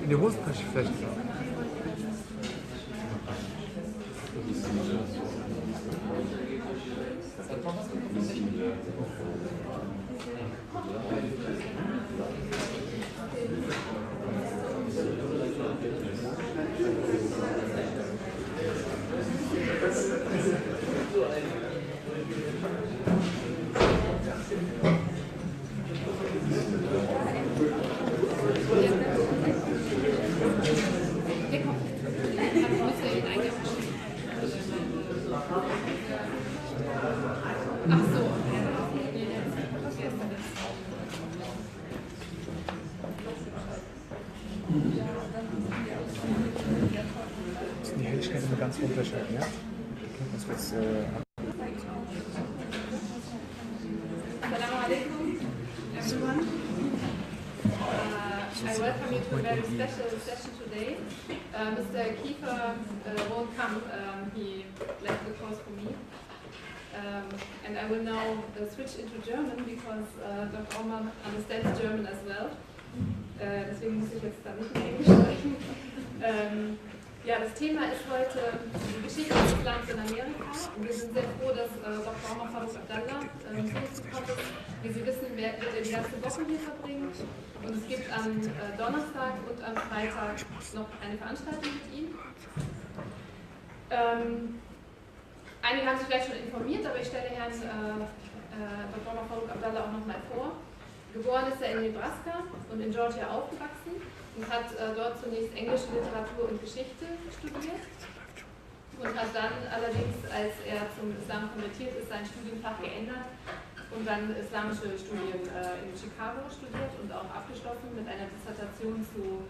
In die Hosentasche vielleicht. Die Helligkeit immer ganz runterschalten, ja? Das wird's, Assalamu alaikum, everyone. I welcome you to a very special session today. Mr. Kiefer won't come, he left the course for me. And I will now switch into German because Dr. Umar understands German as well. Deswegen muss ich jetzt da nicht mehr Englisch sprechen. Ja, das Thema ist heute die Geschichte des Islams in Amerika. Und wir sind sehr froh, dass Dr. Umar Faruq zu uns gekommen ist. Wie Sie wissen, wird er die ganze Woche hier verbringen. Und es gibt am Donnerstag und am Freitag noch eine Veranstaltung mit ihm. Einige haben sich vielleicht schon informiert, aber ich stelle Herrn Dr. Umar Faruq auch nochmal vor. Geboren ist er in Nebraska und in Georgia aufgewachsen und hat dort zunächst englische Literatur und Geschichte studiert und hat dann allerdings, als er zum Islam konvertiert ist, sein Studienfach geändert und dann islamische Studien in Chicago studiert und auch abgeschlossen mit einer Dissertation zu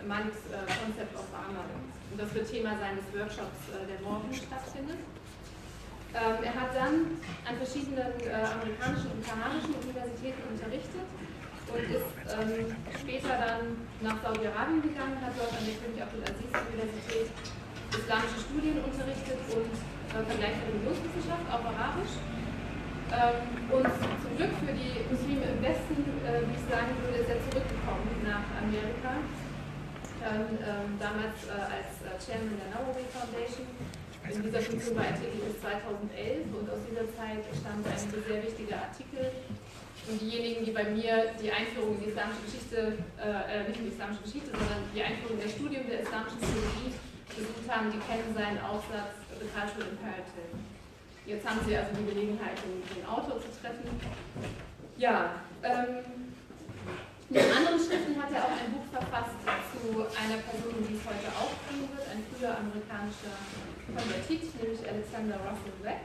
Maliks Concept of Amal. Und das wird Thema seines Workshops, der morgen stattfindet. Er hat dann an verschiedenen amerikanischen und kanadischen Universitäten unterrichtet und ist später dann nach Saudi-Arabien gegangen, hat dort an der König Abdulaziz Universität islamische Studien unterrichtet und vergleichende Religionswissenschaft, auch Arabisch. Und zum Glück für die Muslime im Westen, wie ich sagen würde, ist er zurückgekommen nach Amerika. Damals als Chairman der Nawawi Foundation. In dieser Funktion war er tätig bis 2011 und aus dieser Zeit stammt einige sehr wichtige Artikel. Und diejenigen, die bei mir die Einführung in die islamische Geschichte, nicht in die islamische Geschichte, sondern die Einführung der Studium der islamischen Theologie besucht haben, die kennen seinen Aufsatz The Cultural Imperative. Jetzt haben Sie also die Gelegenheit, den Autor zu treffen. Ja, neben anderen Schriften hat er auch ein Buch verfasst zu einer Person, die es heute aufbringen wird, ein früher amerikanischer Konvertit, nämlich Alexander Russell Black.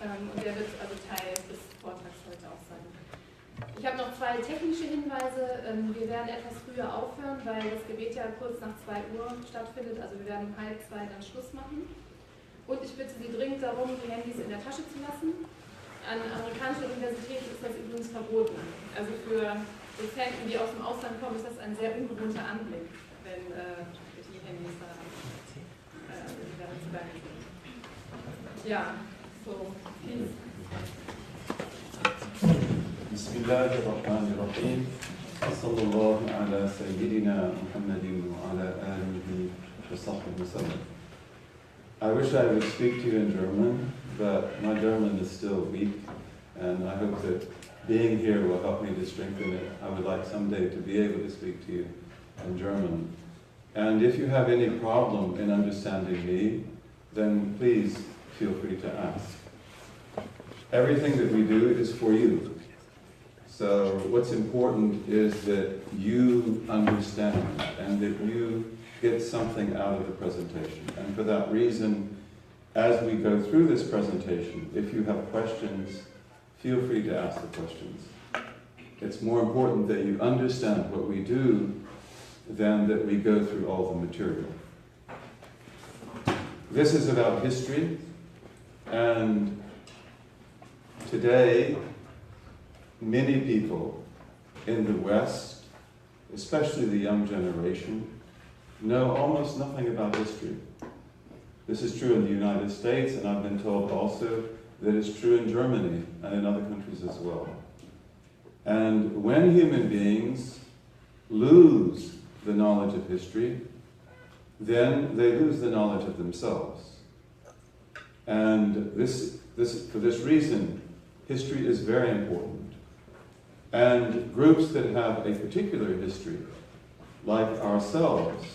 Und der wird also Teil des Vortrags heute auch sein. Ich habe noch zwei technische Hinweise. Wir werden etwas früher aufhören, weil das Gebet ja kurz nach 2 Uhr stattfindet. Also wir werden um 1:30 dann Schluss machen. Und ich bitte Sie dringend darum, die Handys in der Tasche zu lassen. An amerikanischen Universitäten ist das übrigens verboten. Also für Dozenten, die aus dem Ausland kommen, ist das ein sehr ungewohnter Anblick, wenn die Handys da zu Berge sind. Ja, so. Bismillahirrahmanirrahim. Sallallahu ala Sayyidina Muhammadin wa ala alihi wa sahbihi wa sallam. I wish I would speak to you in German, but my German is still weak, and I hope that being here will help me to strengthen it. I would like someday to be able to speak to you in German. And if you have any problem in understanding me, then please feel free to ask. Everything that we do is for you. So what's important is that you understand and that you get something out of the presentation. And for that reason, as we go through this presentation, if you have questions, feel free to ask the questions. It's more important that you understand what we do than that we go through all the material. This is about history, and today, many people in the West, especially the young generation, know almost nothing about history. This is true in the United States, and I've been told also that it's true in Germany and in other countries as well. And when human beings lose the knowledge of history, then they lose the knowledge of themselves. And for this reason, history is very important. And groups that have a particular history, like ourselves,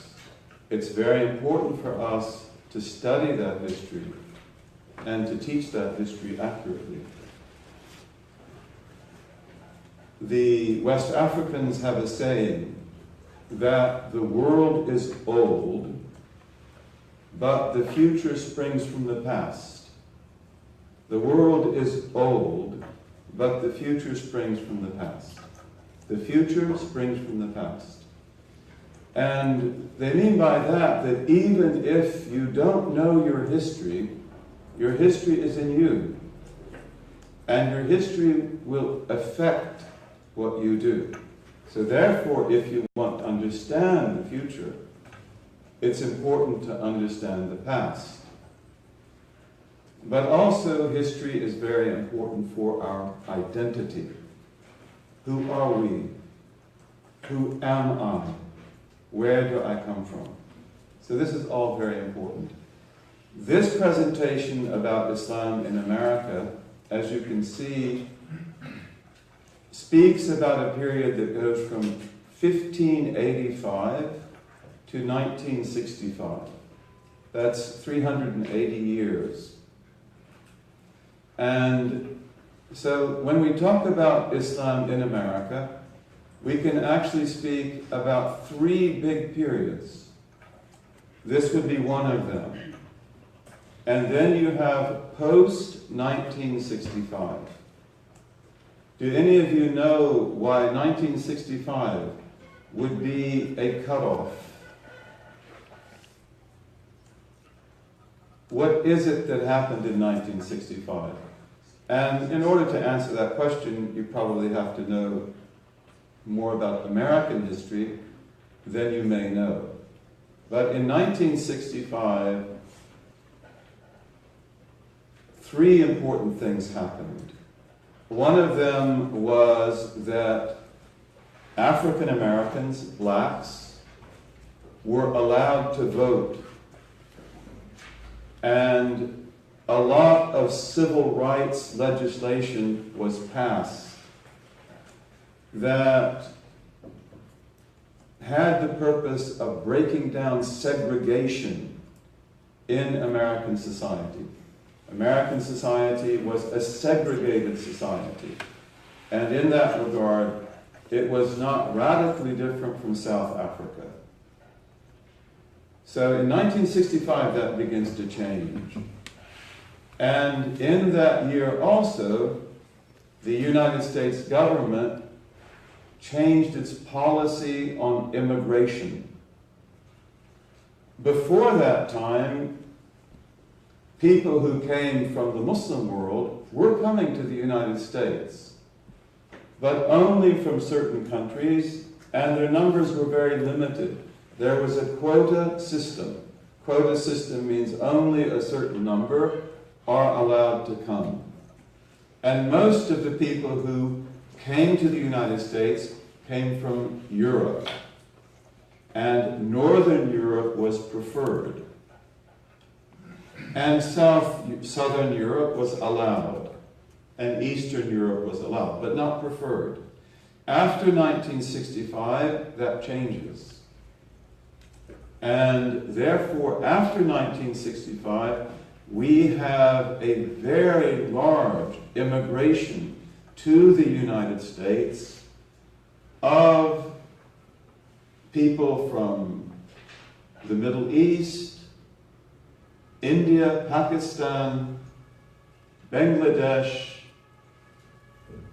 it's very important for us to study that history and to teach that history accurately. The West Africans have a saying that the world is old, but the future springs from the past. The world is old, but the future springs from the past. The future springs from the past. And they mean by that that even if you don't know your history is in you. And your history will affect what you do. So therefore, if you want to understand the future, it's important to understand the past. But also, history is very important for our identity. Who are we? Who am I? Where do I come from? So this is all very important. This presentation about Islam in America, as you can see, speaks about a period that goes from 1585 to 1965. That's 380 years. And so when we talk about Islam in America, we can actually speak about three big periods. This would be one of them. And then you have post-1965. Do any of you know why 1965 would be a cutoff? What is it that happened in 1965? And in order to answer that question, you probably have to know more about American history than you may know. But in 1965, three important things happened. One of them was that African Americans, blacks, were allowed to vote. And a lot of civil rights legislation was passed that had the purpose of breaking down segregation in American society. American society was a segregated society. And in that regard, it was not radically different from South Africa. So in 1965, that begins to change. And in that year also, the United States government changed its policy on immigration. Before that time, people who came from the Muslim world were coming to the United States, but only from certain countries, and their numbers were very limited. There was a quota system. Quota system means only a certain number are allowed to come. And most of the people who came to the United States came from Europe. And Northern Europe was preferred. And Southern Europe was allowed. And Eastern Europe was allowed, but not preferred. After 1965, that changes. And therefore, after 1965, we have a very large immigration to the United States of people from the Middle East, India, Pakistan, Bangladesh,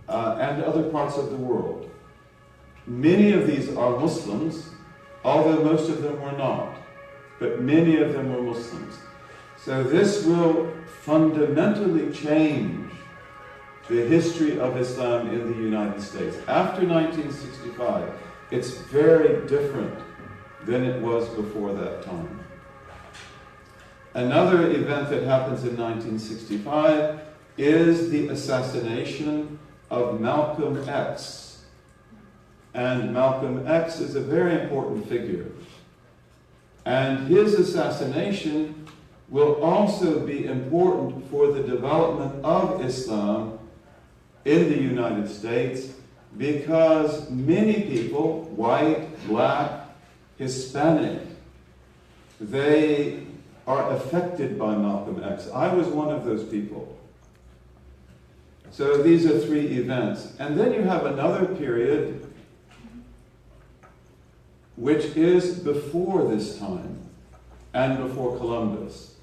and other parts of the world. Many of these are Muslims, although most of them were not, but many of them were Muslims. So this will fundamentally change the history of Islam in the United States. After 1965, it's very different than it was before that time. Another event that happens in 1965 is the assassination of Malcolm X. And Malcolm X is a very important figure. And his assassination will also be important for the development of Islam in the United States, because many people, white, black, Hispanic, they are affected by Malcolm X. I was one of those people. So these are three events. And then you have another period which is before this time and before Columbus.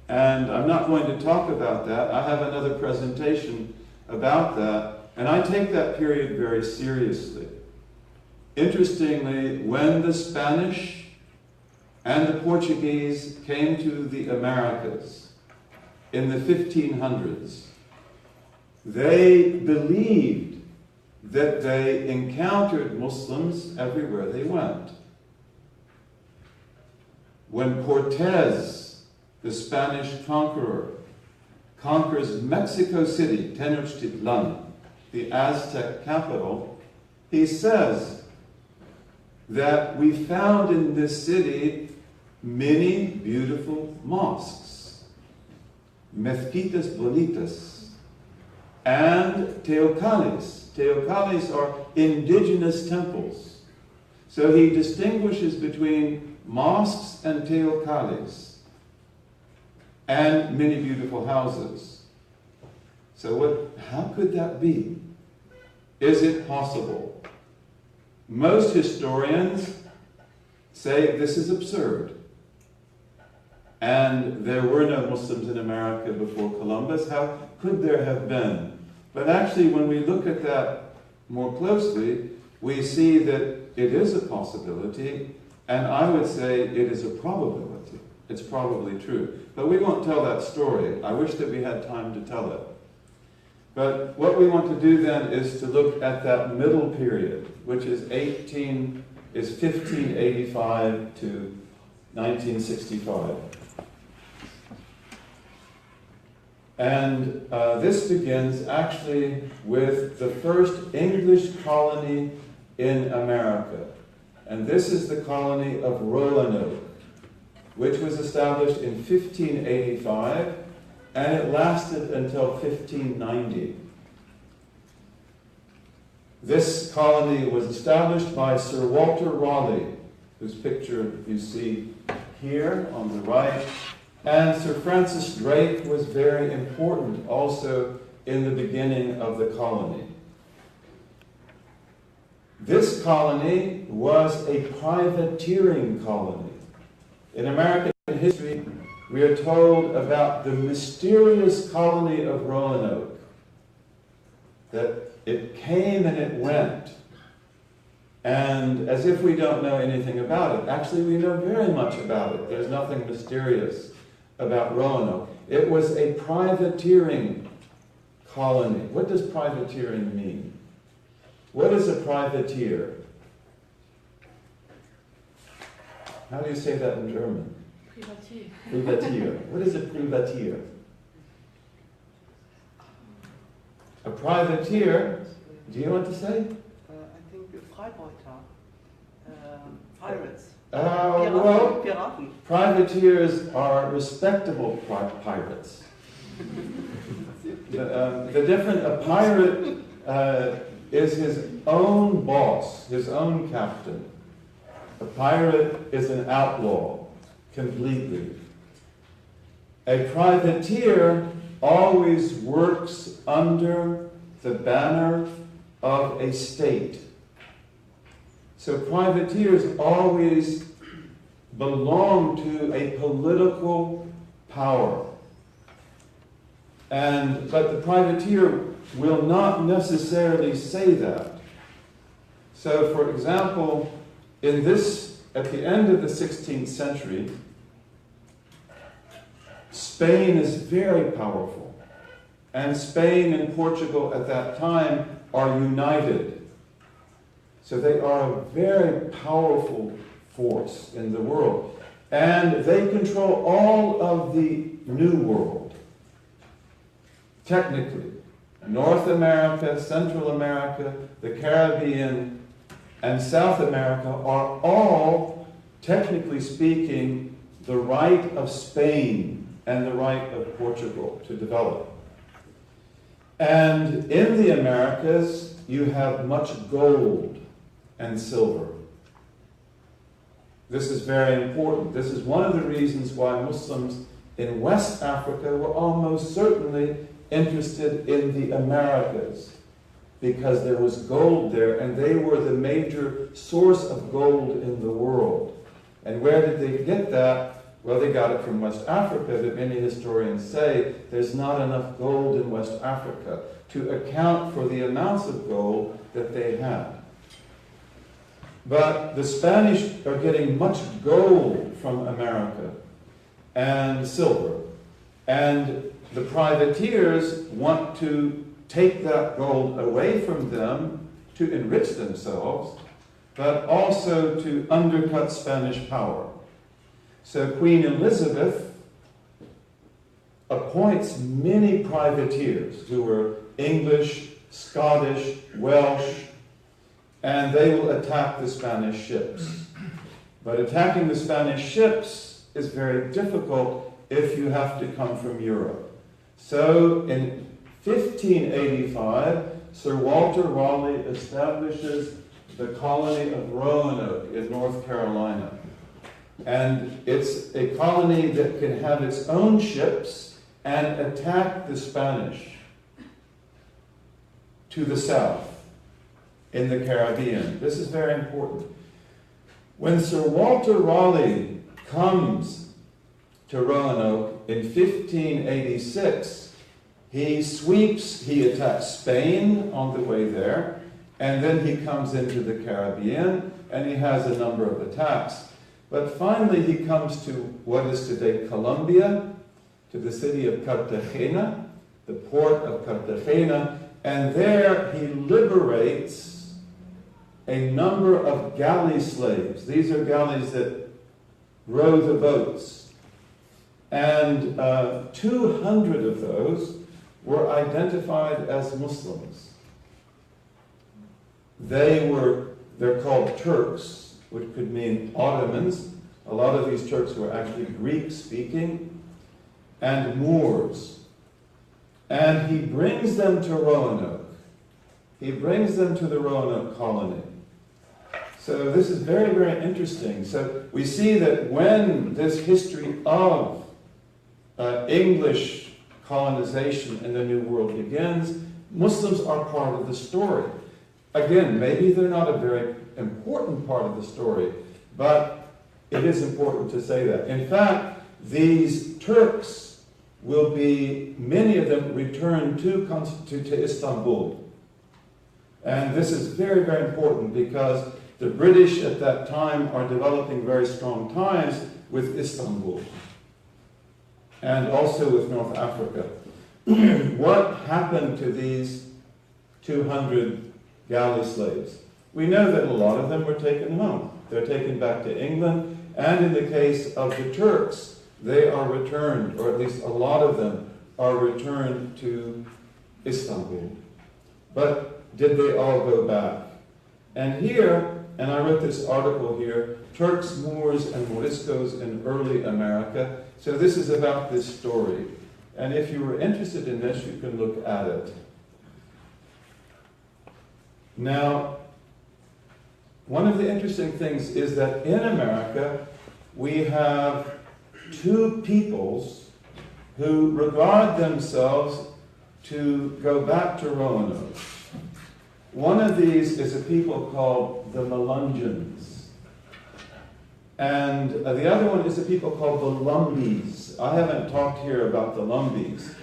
And I'm not going to talk about that. I have another presentation about that, and I take that period very seriously. Interestingly, when the Spanish and the Portuguese came to the Americas in the 1500s, they believed that they encountered Muslims everywhere they went. When Cortez, the Spanish conqueror, conquers Mexico City, Tenochtitlan, the Aztec capital, he says that we found in this city many beautiful mosques, mezquitas bonitas, and teocallis. Teocallis are indigenous temples. So he distinguishes between mosques and teocallis, and many beautiful houses. So how could that be? Is it possible? Most historians say this is absurd. And there were no Muslims in America before Columbus. How could there have been? But actually, when we look at that more closely, we see that it is a possibility, and I would say it is a probability. It's probably true. But we won't tell that story. I wish that we had time to tell it. But what we want to do then is to look at that middle period, which is 1585 to 1965. And this begins actually with the first English colony in America. And this is the colony of Roanoke, which was established in 1585, and it lasted until 1590. This colony was established by Sir Walter Raleigh, whose picture you see here on the right. And Sir Francis Drake was very important also in the beginning of the colony. This colony was a privateering colony. In American history, we are told about the mysterious colony of Roanoke, that it came and it went. And as if we don't know anything about it, actually we know very much about it. There's nothing mysterious about Roanoke. It was a privateering colony. What does privateering mean? What is a privateer? How do you say that in German? Privatier. Privatier. What is a privateer? A privateer, do you want to say? I think Freibeuter, pirates. Well, Piraten. privateers are respectable pirates. The different, a pirate is his own boss, his own captain. A pirate is an outlaw, completely. A privateer always works under the banner of a state. So privateers always belong to a political power. But the privateer will not necessarily say that. So, for example, at the end of the 16th century, Spain is very powerful. And Spain and Portugal at that time are united. So they are a very powerful force in the world. And they control all of the New World. Technically, North America, Central America, the Caribbean, and South America are all, technically speaking, the right of Spain and the right of Portugal to develop. And in the Americas, you have much gold and silver. This is very important. This is one of the reasons why Muslims in West Africa were almost certainly interested in the Americas, because there was gold there, and they were the major source of gold in the world. And where did they get that? Well, they got it from West Africa, but many historians say there's not enough gold in West Africa to account for the amounts of gold that they had. But the Spanish are getting much gold from America and silver. And the privateers want to take that gold away from them to enrich themselves, but also to undercut Spanish power. So Queen Elizabeth appoints many privateers who were English, Scottish, Welsh, and they will attack the Spanish ships. But attacking the Spanish ships is very difficult if you have to come from Europe. So in 1585, Sir Walter Raleigh establishes the colony of Roanoke in North Carolina. And it's a colony that can have its own ships and attack the Spanish to the south in the Caribbean. This is very important. When Sir Walter Raleigh comes to Roanoke in 1586, he attacks Spain on the way there, and then he comes into the Caribbean, and he has a number of attacks. But finally he comes to what is today Colombia, to the city of Cartagena, the port of Cartagena, and there he liberates a number of galley slaves. These are galleys that row the boats. And 200 of those were identified as Muslims. They're called Turks, which could mean Ottomans. A lot of these Turks were actually Greek-speaking, and Moors. And he brings them to Roanoke. He brings them to the Roanoke colony. So this is very, very interesting. So we see that when this history of English colonization in the New World begins, Muslims are part of the story. Again, maybe they're not a very important part of the story, but it is important to say that. In fact, these Turks will be, many of them, returned to Istanbul. And this is very, very important because the British at that time are developing very strong ties with Istanbul and also with North Africa. What happened to these 200 galley slaves? We know that a lot of them were taken home. They're taken back to England, and in the case of the Turks, they are returned, or at least a lot of them are returned to Istanbul. But did they all go back? And here, and I wrote this article here, Turks, Moors, and Moriscos in early America. So this is about this story. And if you were interested in this, you can look at it. Now, one of the interesting things is that in America, we have two peoples who regard themselves to go back to Roanoke. One of these is a people called the Melungeons. And the other one is a people called the Lumbees. I haven't talked here about the Lumbees.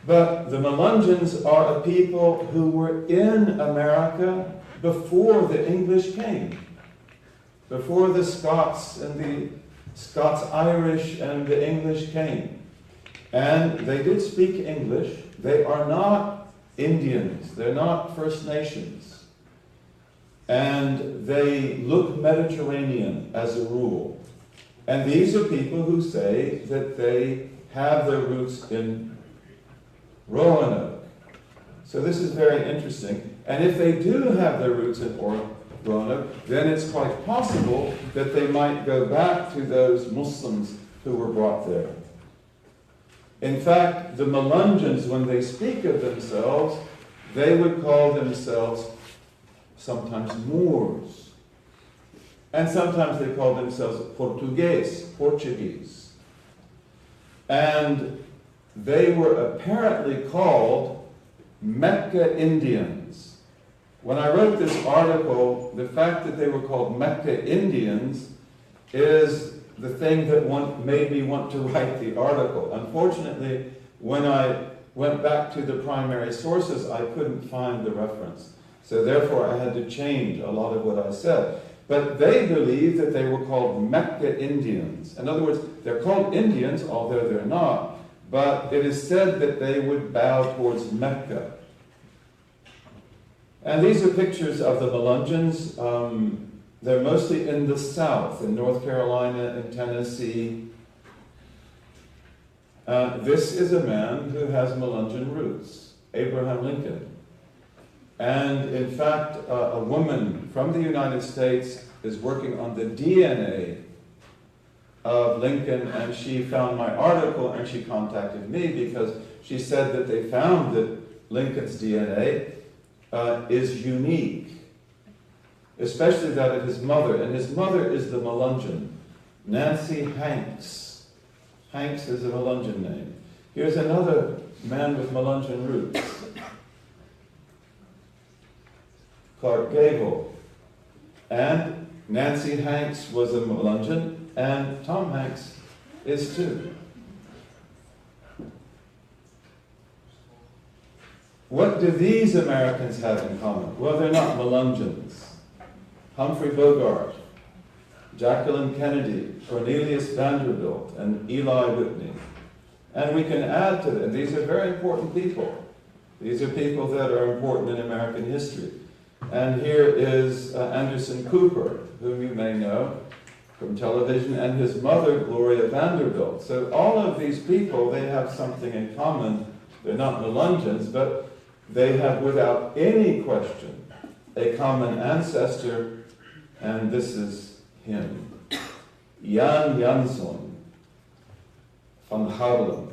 But the Melungeons are a people who were in America before the English came. Before the Scots and the Scots-Irish and the English came. And they did speak English. They are not Indians. They're not First Nations. And they look Mediterranean as a rule. And these are people who say that they have their roots in Roanoke. So this is very interesting. And if they do have their roots in Roanoke, then it's quite possible that they might go back to those Muslims who were brought there. In fact, the Melungeons, when they speak of themselves, they would call themselves sometimes Moors. And sometimes they call themselves Portuguese. And they were apparently called Mecca Indians. When I wrote this article, the fact that they were called Mecca Indians is the thing that made me want to write the article. Unfortunately, when I went back to the primary sources, I couldn't find the reference. So therefore, I had to change a lot of what I said. But they believe that they were called Mecca Indians. In other words, they're called Indians, although they're not. But it is said that they would bow towards Mecca. And these are pictures of the Melungeons. They're mostly in the South, in North Carolina and Tennessee. This is a man who has Melungeon roots, Abraham Lincoln. And in fact, a woman from the United States is working on the DNA of Lincoln, and she found my article and she contacted me because she said that they found that Lincoln's DNA is unique, especially that of his mother. And his mother is the Melungeon, Nancy Hanks. Hanks is a Melungeon name. Here's another man with Melungeon roots, Clark Gable. And Nancy Hanks was a Melungeon, and Tom Hanks is too. What do these Americans have in common? Well, they're not Melungeons. Humphrey Bogart, Jacqueline Kennedy, Cornelius Vanderbilt, and Eli Whitney. And we can add to them, these are very important people. These are people that are important in American history. And here is Anderson Cooper, whom you may know from television, and his mother, Gloria Vanderbilt. So all of these people, they have something in common. They're not Melungeons, but they have, without any question, a common ancestor, and this is him. Jan Jansson van Haarlem,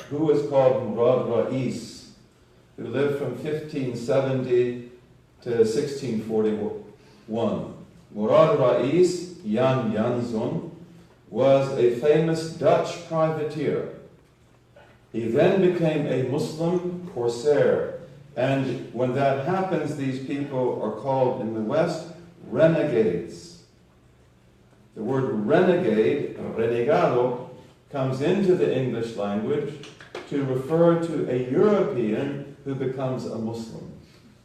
who was called Murad Rais, who lived from 1570 to 1641. Murad Rais, Jan Jansson, was a famous Dutch privateer. He then became a Muslim corsair. And when that happens, these people are called in the West renegades. The word renegade, renegado, comes into the English language to refer to a European who becomes a Muslim.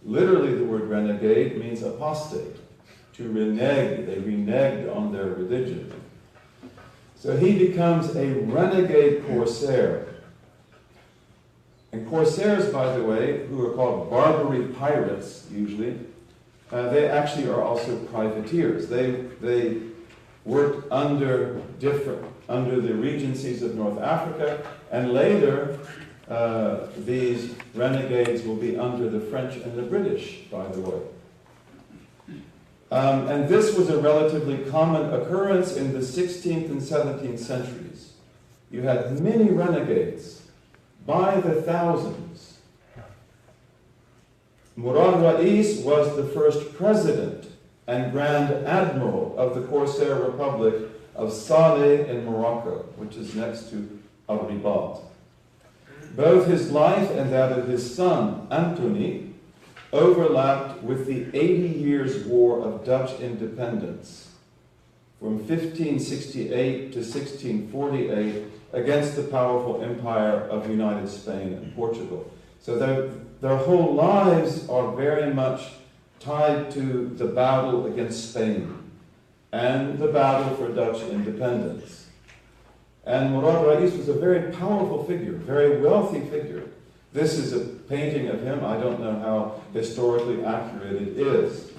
Literally, the word renegade means apostate. To renege, they reneged on their religion. So he becomes a renegade corsair. And corsairs, by the way, who are called Barbary pirates, usually, they actually are also privateers. They worked under the regencies of North Africa, and later these renegades will be under the French and the British, by the way. And this was a relatively common occurrence in the 16th and 17th centuries. You had many renegades by the thousands. Murad Rais was the first president, and Grand Admiral of the Corsair Republic of Saleh in Morocco, which is next to Al-Ribat. Both his life and that of his son, Anthony, overlapped with the 80 Years' War of Dutch independence from 1568 to 1648 against the powerful empire of United Spain and Portugal. So their whole lives are very much tied to the battle against Spain and the battle for Dutch independence. And Murad Rais was a very powerful figure, very wealthy figure. This is a painting of him. I don't know how historically accurate it is.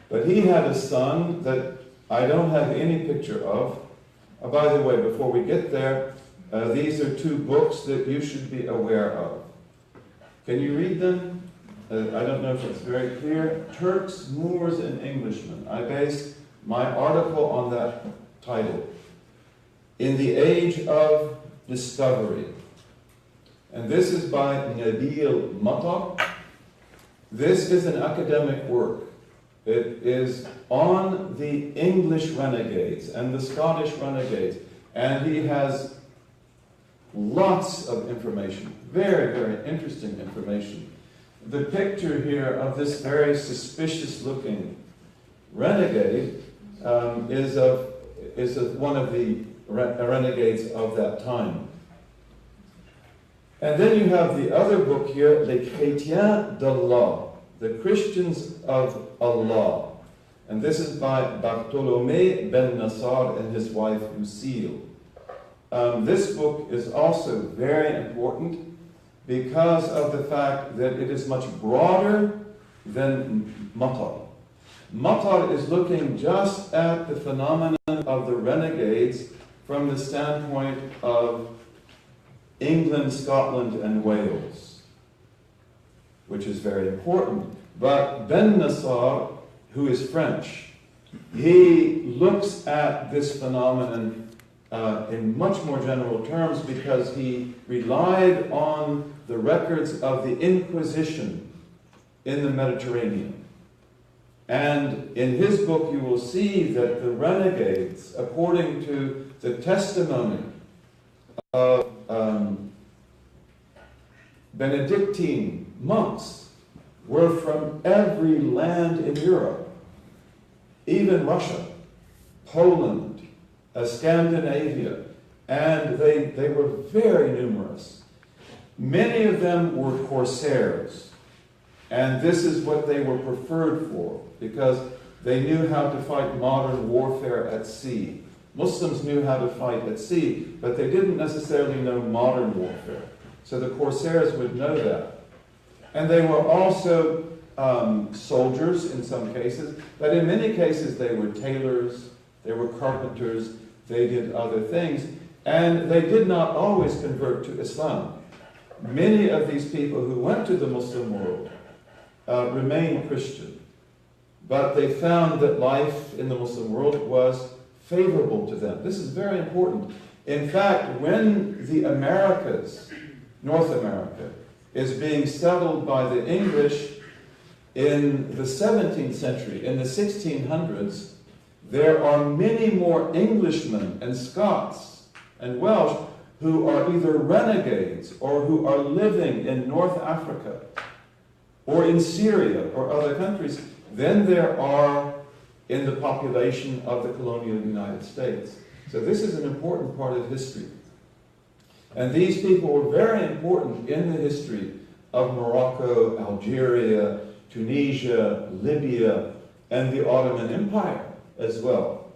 But he had a son that I don't have any picture of. By the way, before we get there, these are two books that you should be aware of. Can you read them? I don't know if it's very clear. Turks, Moors, and Englishmen. I based my article on that title. In the Age of Discovery. And this is by Nabil Matar. This is an academic work. It is on the English renegades and the Scottish renegades. And he has lots of information, very, very interesting information. The picture here of this very suspicious-looking renegade is of one of the renegades of that time. And then you have the other book here, Les Chrétiens d'Allah, the Christians of Allah. And this is by Bartholomé Ben Nassar and his wife Lucille. This book is also very important because of the fact that it is much broader than Matar. Matar is looking just at the phenomenon of the renegades from the standpoint of England, Scotland, and Wales, which is very important. But Ben Nassar, who is French, he looks at this phenomenon in much more general terms because he relied on the records of the Inquisition in the Mediterranean. And in his book you will see that the renegades, according to the testimony of Benedictine monks, were from every land in Europe, even Russia, Poland, Scandinavia, and they were very numerous. Many of them were corsairs, and this is what they were preferred for, because they knew how to fight modern warfare at sea. Muslims knew how to fight at sea, but they didn't necessarily know modern warfare. So the corsairs would know that. And they were also soldiers in some cases, but in many cases they were tailors, they were carpenters, they did other things, and they did not always convert to Islam. Many of these people who went to the Muslim world remained Christian, but they found that life in the Muslim world was favorable to them. This is very important. In fact, when the Americas, North America, is being settled by the English in the 17th century, in the 1600s, there are many more Englishmen and Scots and Welsh who are either renegades or who are living in North Africa or in Syria or other countries than there are in the population of the colonial United States. So this is an important part of history. And these people were very important in the history of Morocco, Algeria, Tunisia, Libya, and the Ottoman Empire as well.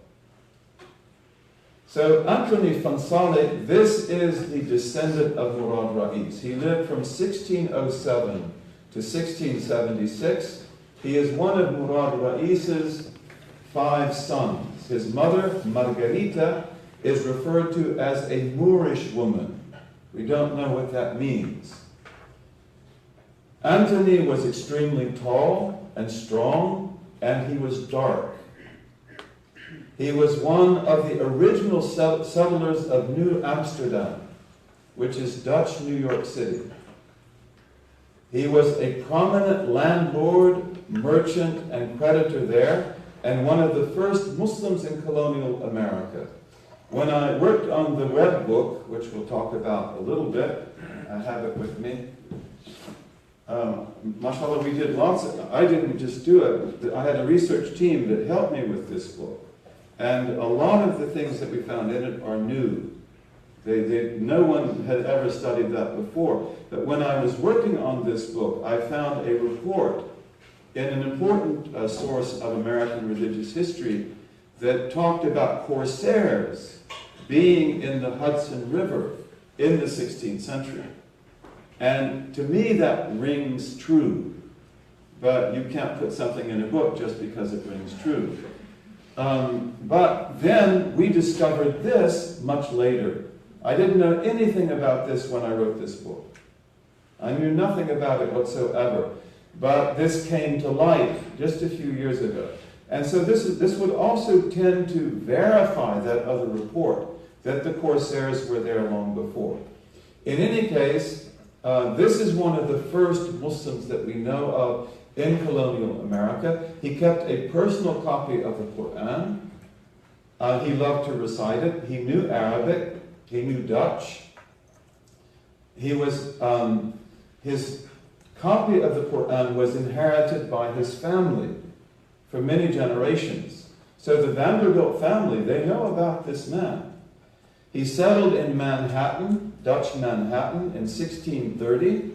So Anthony van Saleh, this is the descendant of Murad Rais. He lived from 1607 to 1676. He is one of Murad Rais's 5 sons. His mother, Margarita, is referred to as a Moorish woman. We don't know what that means. Anthony was extremely tall and strong, and he was dark. He was one of the original settlers of New Amsterdam, which is Dutch New York City. He was a prominent landlord, merchant, and creditor there, and one of the first Muslims in colonial America. When I worked on the Webb book, which we'll talk about a little bit, I have it with me. Mashallah, we did lots of, I didn't just do it, I had a research team that helped me with this book. And a lot of the things that we found in it are new. No one had ever studied that before. But when I was working on this book, I found a report in an important source of American religious history that talked about corsairs being in the Hudson River in the 16th century. And to me that rings true. But you can't put something in a book just because it rings true. But then we discovered this much later. I didn't know anything about this when I wrote this book. I knew nothing about it whatsoever. But this came to light just a few years ago. And so this would also tend to verify that other report, that the corsairs were there long before. In any case, this is one of the first Muslims that we know of in colonial America. He kept a personal copy of the Quran. He loved to recite it. He knew Arabic. He knew Dutch. His copy of the Quran was inherited by his family for many generations. So the Vanderbilt family, they know about this man. He settled in Manhattan, Dutch Manhattan, in 1630.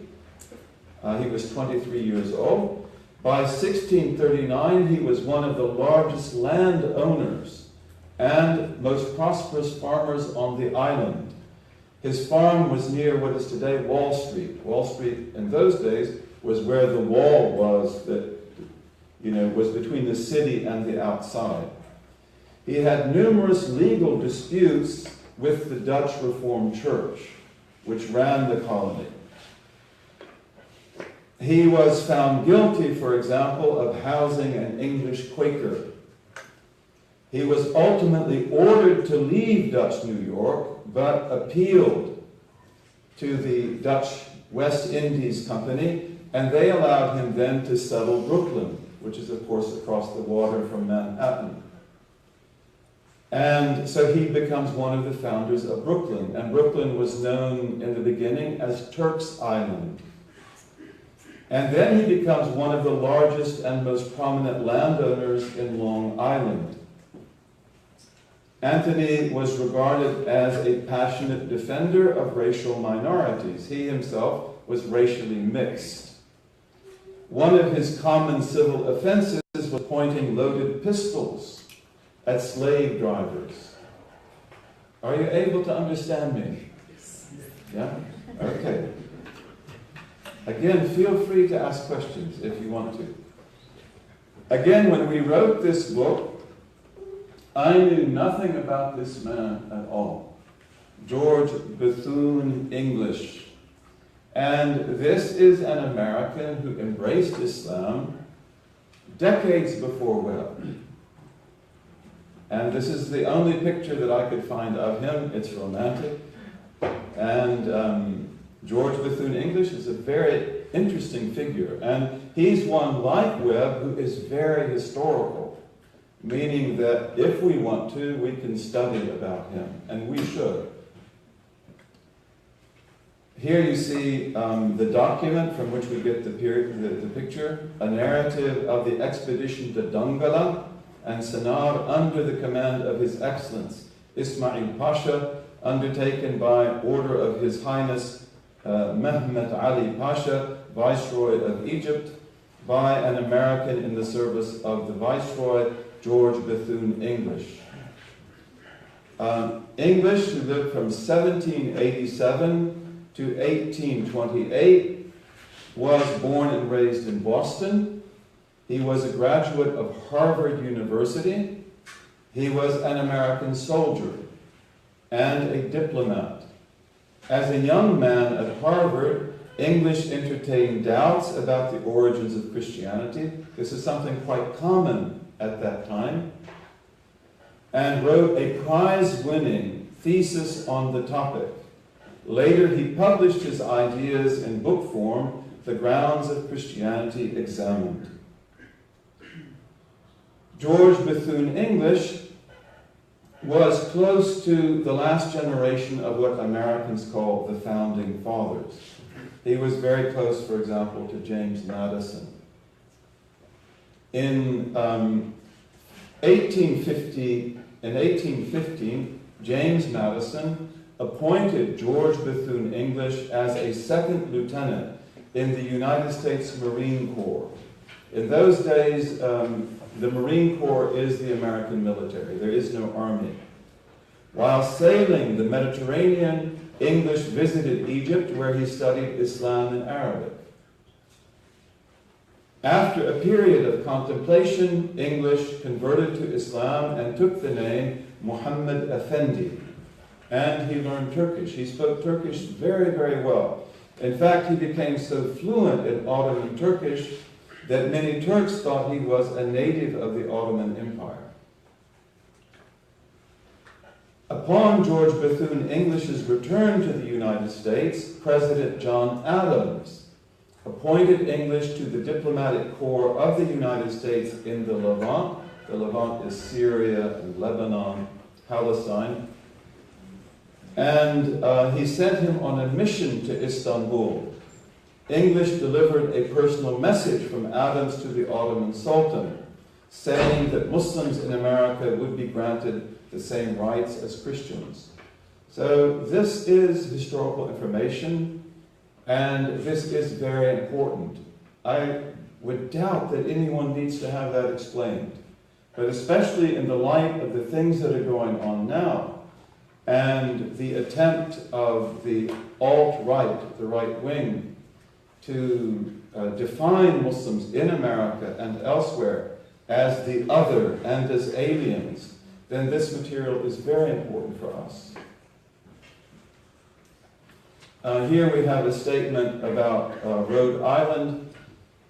He was 23 years old. By 1639, he was one of the largest landowners and most prosperous farmers on the island. His farm was near what is today Wall Street. Wall Street in those days was where the wall was that, was between the city and the outside. He had numerous legal disputes with the Dutch Reformed Church, which ran the colony. He was found guilty, for example, of housing an English Quaker. He was ultimately ordered to leave Dutch New York, but appealed to the Dutch West Indies Company, and they allowed him then to settle Brooklyn, which is, of course, across the water from Manhattan. And so he becomes one of the founders of Brooklyn, and Brooklyn was known in the beginning as Turk's Island. And then he becomes one of the largest and most prominent landowners in Long Island. Anthony was regarded as a passionate defender of racial minorities. He himself was racially mixed. One of his common civil offenses was pointing loaded pistols at slave drivers. Are you able to understand me? Yeah? Okay. Again, feel free to ask questions if you want to. Again, when we wrote this book, I knew nothing about this man at all. George Bethune English. And this is an American who embraced Islam decades before Webb. And this is the only picture that I could find of him. It's romantic. And George Bethune English is a very interesting figure. And he's one like Webb who is very historical. Meaning that if we want to, we can study about him, and we should. Here you see the document from which we get the picture, a narrative of the expedition to Dongala and Sennar under the command of His Excellence Ismail Pasha, undertaken by order of His Highness Mehmet Ali Pasha, Viceroy of Egypt, by an American in the service of the Viceroy, George Bethune English. English, who lived from 1787 to 1828, was born and raised in Boston. He was a graduate of Harvard University. He was an American soldier and a diplomat. As a young man at Harvard, English entertained doubts about the origins of Christianity. This is something quite common at that time, and wrote a prize-winning thesis on the topic. Later, he published his ideas in book form, The Grounds of Christianity Examined. George Bethune English was close to the last generation of what Americans call the Founding Fathers. He was very close, for example, to James Madison. In 1815, James Madison appointed George Bethune English as a second lieutenant in the United States Marine Corps. In those days, the Marine Corps is the American military. There is no army. While sailing the Mediterranean, English visited Egypt, where he studied Islam and Arabic. After a period of contemplation, English converted to Islam and took the name Muhammad Effendi. And he learned Turkish. He spoke Turkish very, very well. In fact, he became so fluent in Ottoman Turkish that many Turks thought he was a native of the Ottoman Empire. Upon George Bethune English's return to the United States, President John Adams appointed English to the diplomatic corps of the United States in the Levant. The Levant is Syria and Lebanon, Palestine. And he sent him on a mission to Istanbul. English delivered a personal message from Adams to the Ottoman Sultan, saying that Muslims in America would be granted the same rights as Christians. So this is historical information, and this is very important. I would doubt that anyone needs to have that explained, but especially in the light of the things that are going on now, and the attempt of the alt-right, the right wing, to define Muslims in America and elsewhere as the other and as aliens, then this material is very important for us. Here we have a statement about Rhode Island.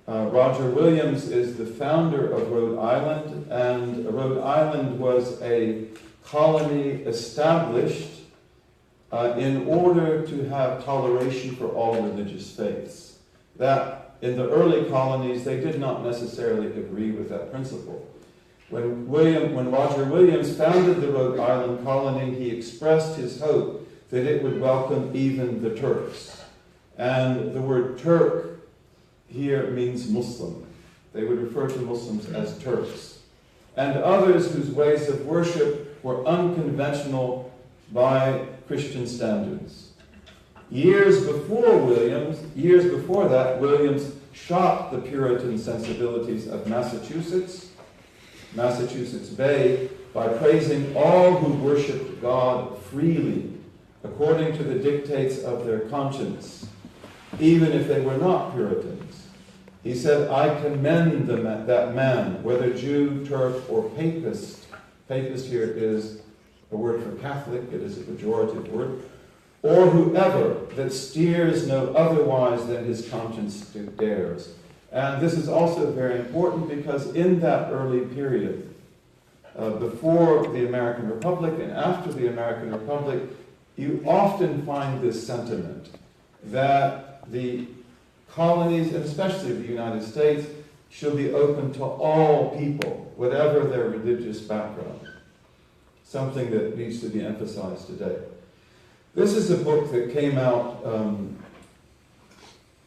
Roger Williams is the founder of Rhode Island, and Rhode Island was a colony established in order to have toleration for all religious faiths. That in the early colonies, they did not necessarily agree with that principle. When Roger Williams founded the Rhode Island colony, he expressed his hope that it would welcome even the Turks. And the word Turk here means Muslim. They would refer to Muslims as Turks. And others whose ways of worship were unconventional by Christian standards. Years before that, Williams shocked the Puritan sensibilities of Massachusetts Bay, by praising all who worshiped God freely, according to the dictates of their conscience, even if they were not Puritans. He said, I commend that man, whether Jew, Turk, or Papist. Papist here is a word for Catholic, it is a pejorative word, or whoever that steers no otherwise than his conscience dares. And this is also very important because in that early period, before the American Republic and after the American Republic, you often find this sentiment that the colonies, and especially the United States, should be open to all people, whatever their religious background. Something that needs to be emphasized today. This is a book that came out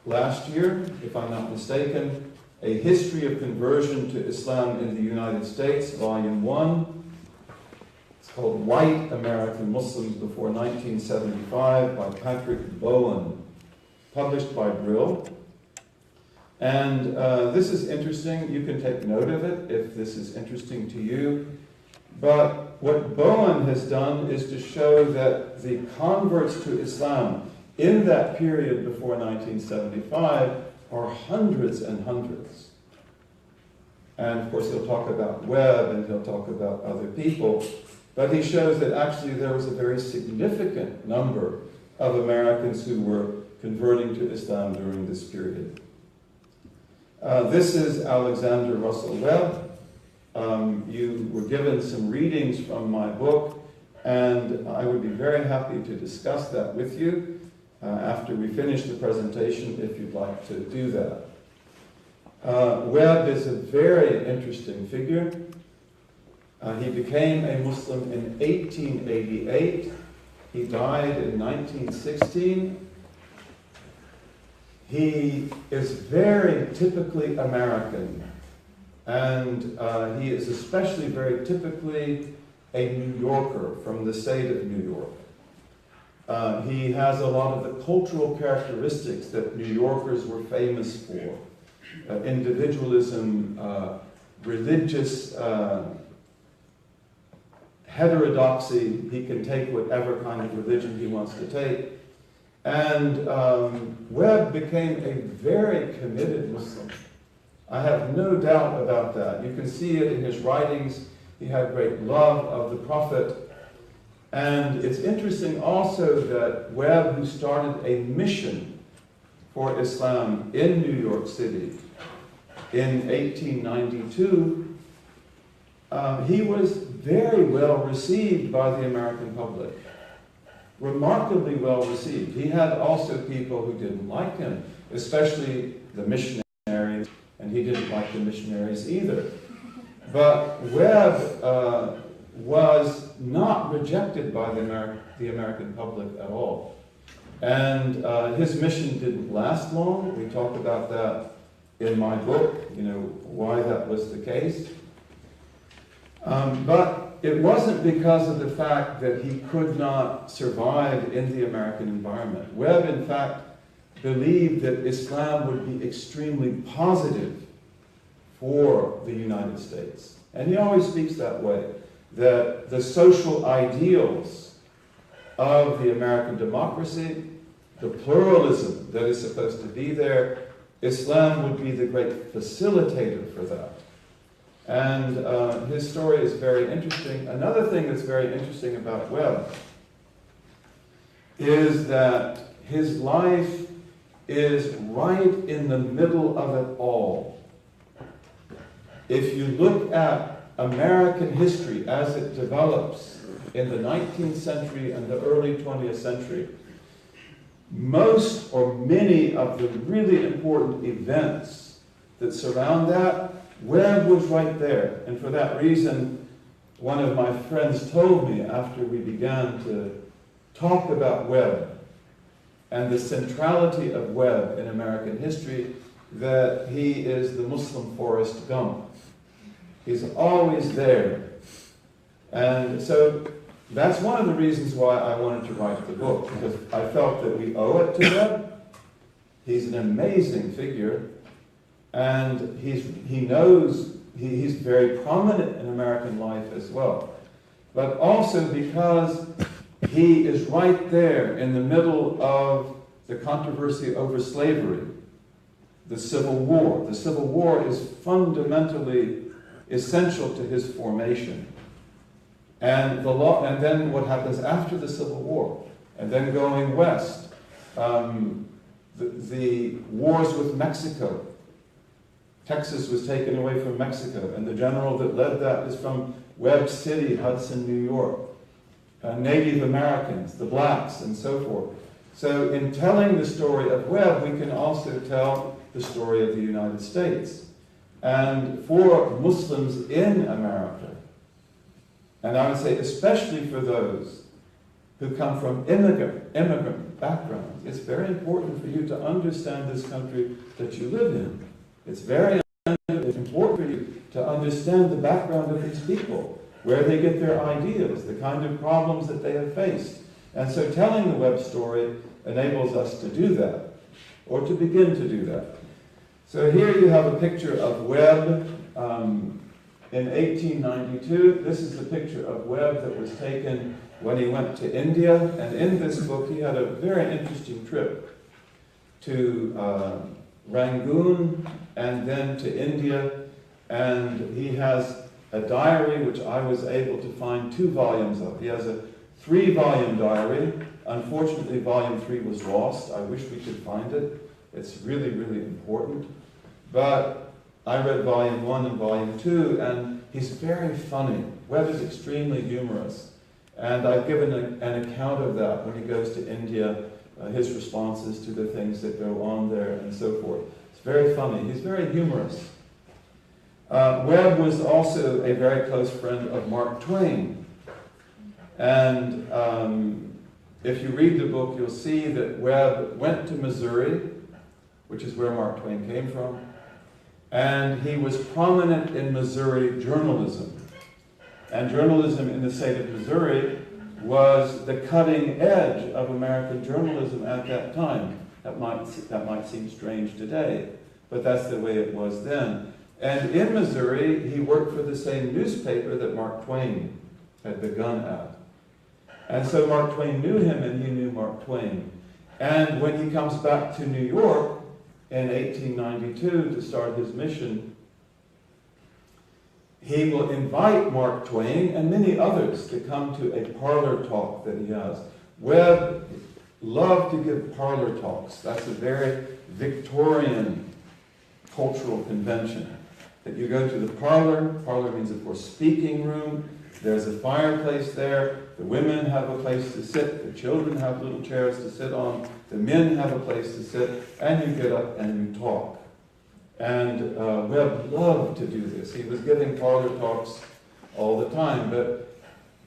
last year, if I'm not mistaken, A History of Conversion to Islam in the United States, Volume 1. It's called White American Muslims Before 1975 by Patrick Bowen, published by Brill. And this is interesting. You can take note of it if this is interesting to you. But what Bowen has done is to show that the converts to Islam in that period before 1975 are hundreds and hundreds. And of course he'll talk about Webb and he'll talk about other people, but he shows that actually there was a very significant number of Americans who were converting to Islam during this period. This is Alexander Russell Webb. You were given some readings from my book, and I would be very happy to discuss that with you after we finish the presentation, if you'd like to do that. Webb is a very interesting figure. He became a Muslim in 1888. He died in 1916. He is very typically American, and he is especially very typically a New Yorker from the state of New York. He has a lot of the cultural characteristics that New Yorkers were famous for. Individualism, religious heterodoxy. He can take whatever kind of religion he wants to take. And Webb became a very committed Muslim. I have no doubt about that. You can see it in his writings. He had great love of the Prophet. And it's interesting also that Webb, who started a mission for Islam in New York City in 1892, he was very well received by the American public. Remarkably well received. He had also people who didn't like him, especially the missionaries, and he didn't like the missionaries either. But Webb was not rejected by the American public at all. And his mission didn't last long. We talk about that in my book, why that was the case. But it wasn't because of the fact that he could not survive in the American environment. Webb, in fact, believed that Islam would be extremely positive for the United States. And he always speaks that way, that the social ideals of the American democracy, the pluralism that is supposed to be there, Islam would be the great facilitator for that. And his story is very interesting. Another thing that's very interesting about Webb is that his life is right in the middle of it all. If you look at American history as it develops in the 19th century and the early 20th century, most or many of the really important events that surround that, Webb was right there. And for that reason, one of my friends told me after we began to talk about Webb and the centrality of Webb in American history, that he is the Muslim Forrest Gump. He's always there. And so that's one of the reasons why I wanted to write the book, because I felt that we owe it to Webb. He's an amazing figure. And he's very prominent in American life as well. But also because he is right there in the middle of the controversy over slavery, the Civil War. The Civil War is fundamentally essential to his formation. And then what happens after the Civil War, and then going west, the wars with Mexico. Texas was taken away from Mexico, and the general that led that is from Webb City, Hudson, New York. Native Americans, the blacks, and so forth. So in telling the story of Webb, we can also tell the story of the United States. And for Muslims in America, and I would say especially for those who come from immigrant backgrounds, it's very important for you to understand this country that you live in. It's very important for you to understand the background of these people, where they get their ideas, the kind of problems that they have faced. And so telling the Webb story enables us to do that, or to begin to do that. So here you have a picture of Webb in 1892. This is the picture of Webb that was taken when he went to India. And in this book, he had a very interesting trip to Rangoon and then to India, and he has a diary which I was able to find 2 volumes of. He has a 3-volume diary. Unfortunately, volume 3 was lost. I wish we could find it. It's really, really important. But I read volume 1 and volume 2, and he's very funny. Webb is extremely humorous. And I've given an account of that when he goes to India, his responses to the things that go on there and so forth. It's very funny. He's very humorous. Webb was also a very close friend of Mark Twain. And if you read the book, you'll see that Webb went to Missouri, which is where Mark Twain came from, and he was prominent in Missouri journalism. And journalism in the state of Missouri was the cutting edge of American journalism at that time. That might seem strange today, but that's the way it was then. And in Missouri, he worked for the same newspaper that Mark Twain had begun at. And so Mark Twain knew him, and he knew Mark Twain. And when he comes back to New York in 1892 to start his mission, he will invite Mark Twain and many others to come to a parlor talk that he has. Webb loved to give parlor talks. That's a very Victorian cultural convention. That you go to the parlor. Parlor means, of course, speaking room. There's a fireplace there. The women have a place to sit. The children have little chairs to sit on. The men have a place to sit. And you get up and you talk. And Webb loved to do this. He was giving parlor talks all the time. But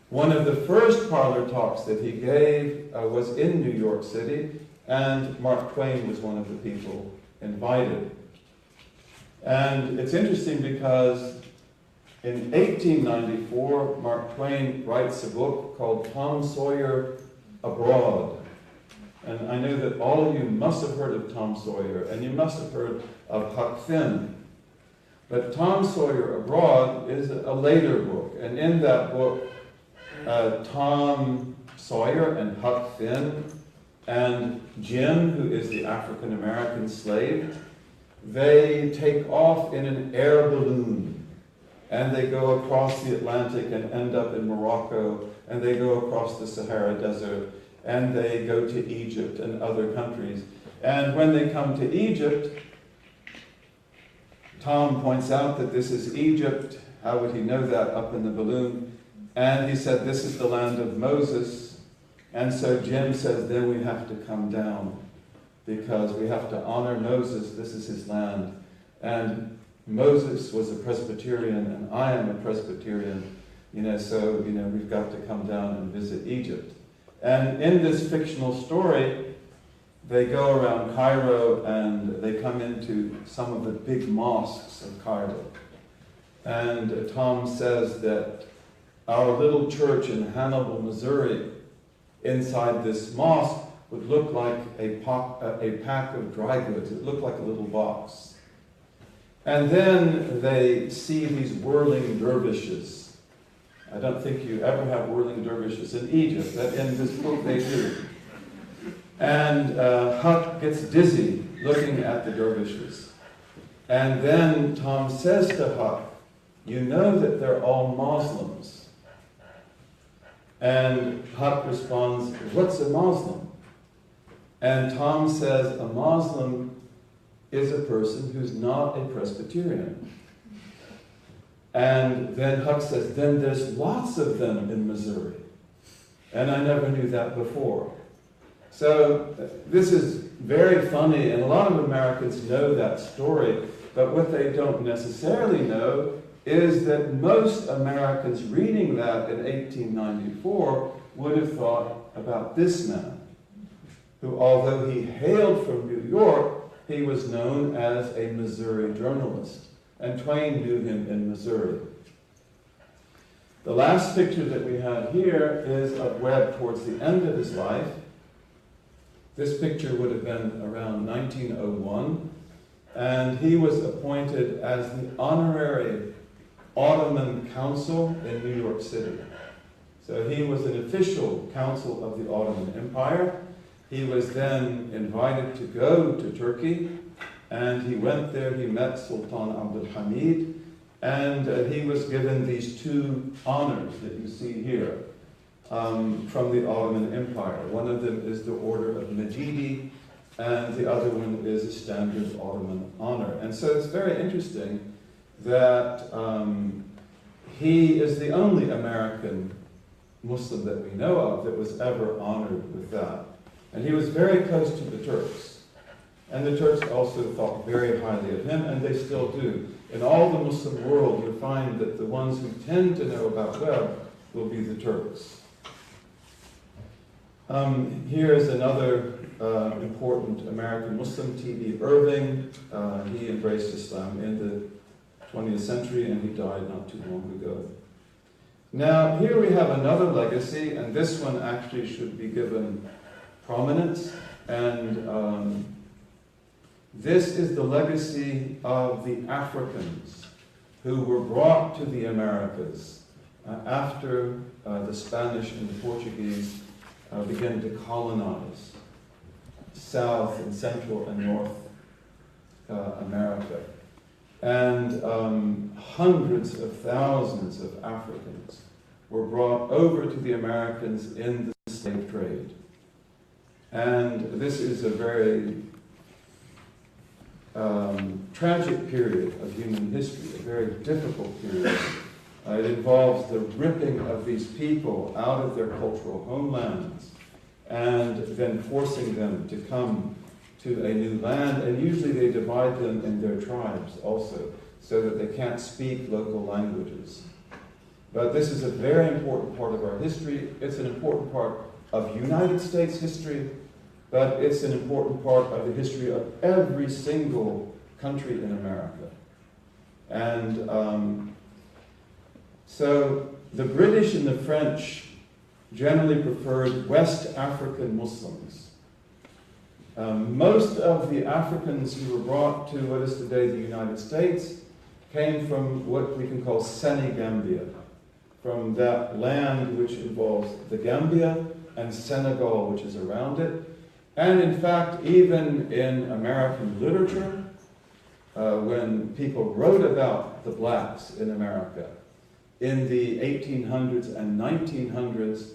one of the first parlor talks that he gave was in New York City. And Mark Twain was one of the people invited. And it's interesting because in 1894, Mark Twain writes a book called Tom Sawyer Abroad. And I know that all of you must have heard of Tom Sawyer, and you must have heard of Huck Finn. But Tom Sawyer Abroad is a later book. And in that book, Tom Sawyer and Huck Finn and Jim, who is the African-American slave, they take off in an air balloon, and they go across the Atlantic and end up in Morocco, and they go across the Sahara Desert, and they go to Egypt and other countries. And when they come to Egypt, Tom points out that this is Egypt. How would he know that up in the balloon? And he said, this is the land of Moses. And so Jim says, then we have to come down, because we have to honor Moses. This is his land. And Moses was a Presbyterian, and I am a Presbyterian. So we've got to come down and visit Egypt. And in this fictional story, they go around Cairo, and they come into some of the big mosques of Cairo. And Tom says that our little church in Hannibal, Missouri, inside this mosque, would look like a pack of dry goods. It looked like a little box. And then they see these whirling dervishes. I don't think you ever have whirling dervishes in Egypt, but in this book they do. And Huck gets dizzy looking at the dervishes. And then Tom says to Huck, you know that they're all Muslims. And Huck responds, what's a Muslim? And Tom says, a Muslim is a person who's not a Presbyterian. And then Huck says, then there's lots of them in Missouri. And I never knew that before. So this is very funny, and a lot of Americans know that story, but what they don't necessarily know is that most Americans reading that in 1894 would have thought about this man, who, although he hailed from New York, he was known as a Missouri journalist. And Twain knew him in Missouri. The last picture that we have here is of Webb towards the end of his life. This picture would have been around 1901. And he was appointed as the honorary Ottoman consul in New York City. So he was an official consul of the Ottoman Empire. He was then invited to go to Turkey, and he went there. He met Sultan Abdul Hamid, and he was given these two honors that you see here from the Ottoman Empire. One of them is the Order of Majidi, and the other one is a standard Ottoman honor. And so it's very interesting that he is the only American Muslim that we know of that was ever honored with that. And he was very close to the Turks. And the Turks also thought very highly of him, and they still do. In all the Muslim world, you'll find that the ones who tend to know about Webb will be the Turks. Here's another important American Muslim, T.B. Irving. He embraced Islam in the 20th century, and he died not too long ago. Now, here we have another legacy, and this one actually should be given prominence, and this is the legacy of the Africans who were brought to the Americas after the Spanish and the Portuguese began to colonize South and Central and North America. And hundreds of thousands of Africans were brought over to the Americans in the slave trade. And this is a very tragic period of human history, a very difficult period. It involves the ripping of these people out of their cultural homelands and then forcing them to come to a new land, and usually they divide them in their tribes also, so that they can't speak local languages. But this is a very important part of our history. It's an important part of United States history, but it's an important part of the history of every single country in America. And so the British and the French generally preferred West African Muslims. Most of the Africans who were brought to what is today the United States came from what we can call Senegambia, from that land which involves the Gambia and Senegal, which is around it. And in fact, even in American literature, when people wrote about the blacks in America in the 1800s and 1900s,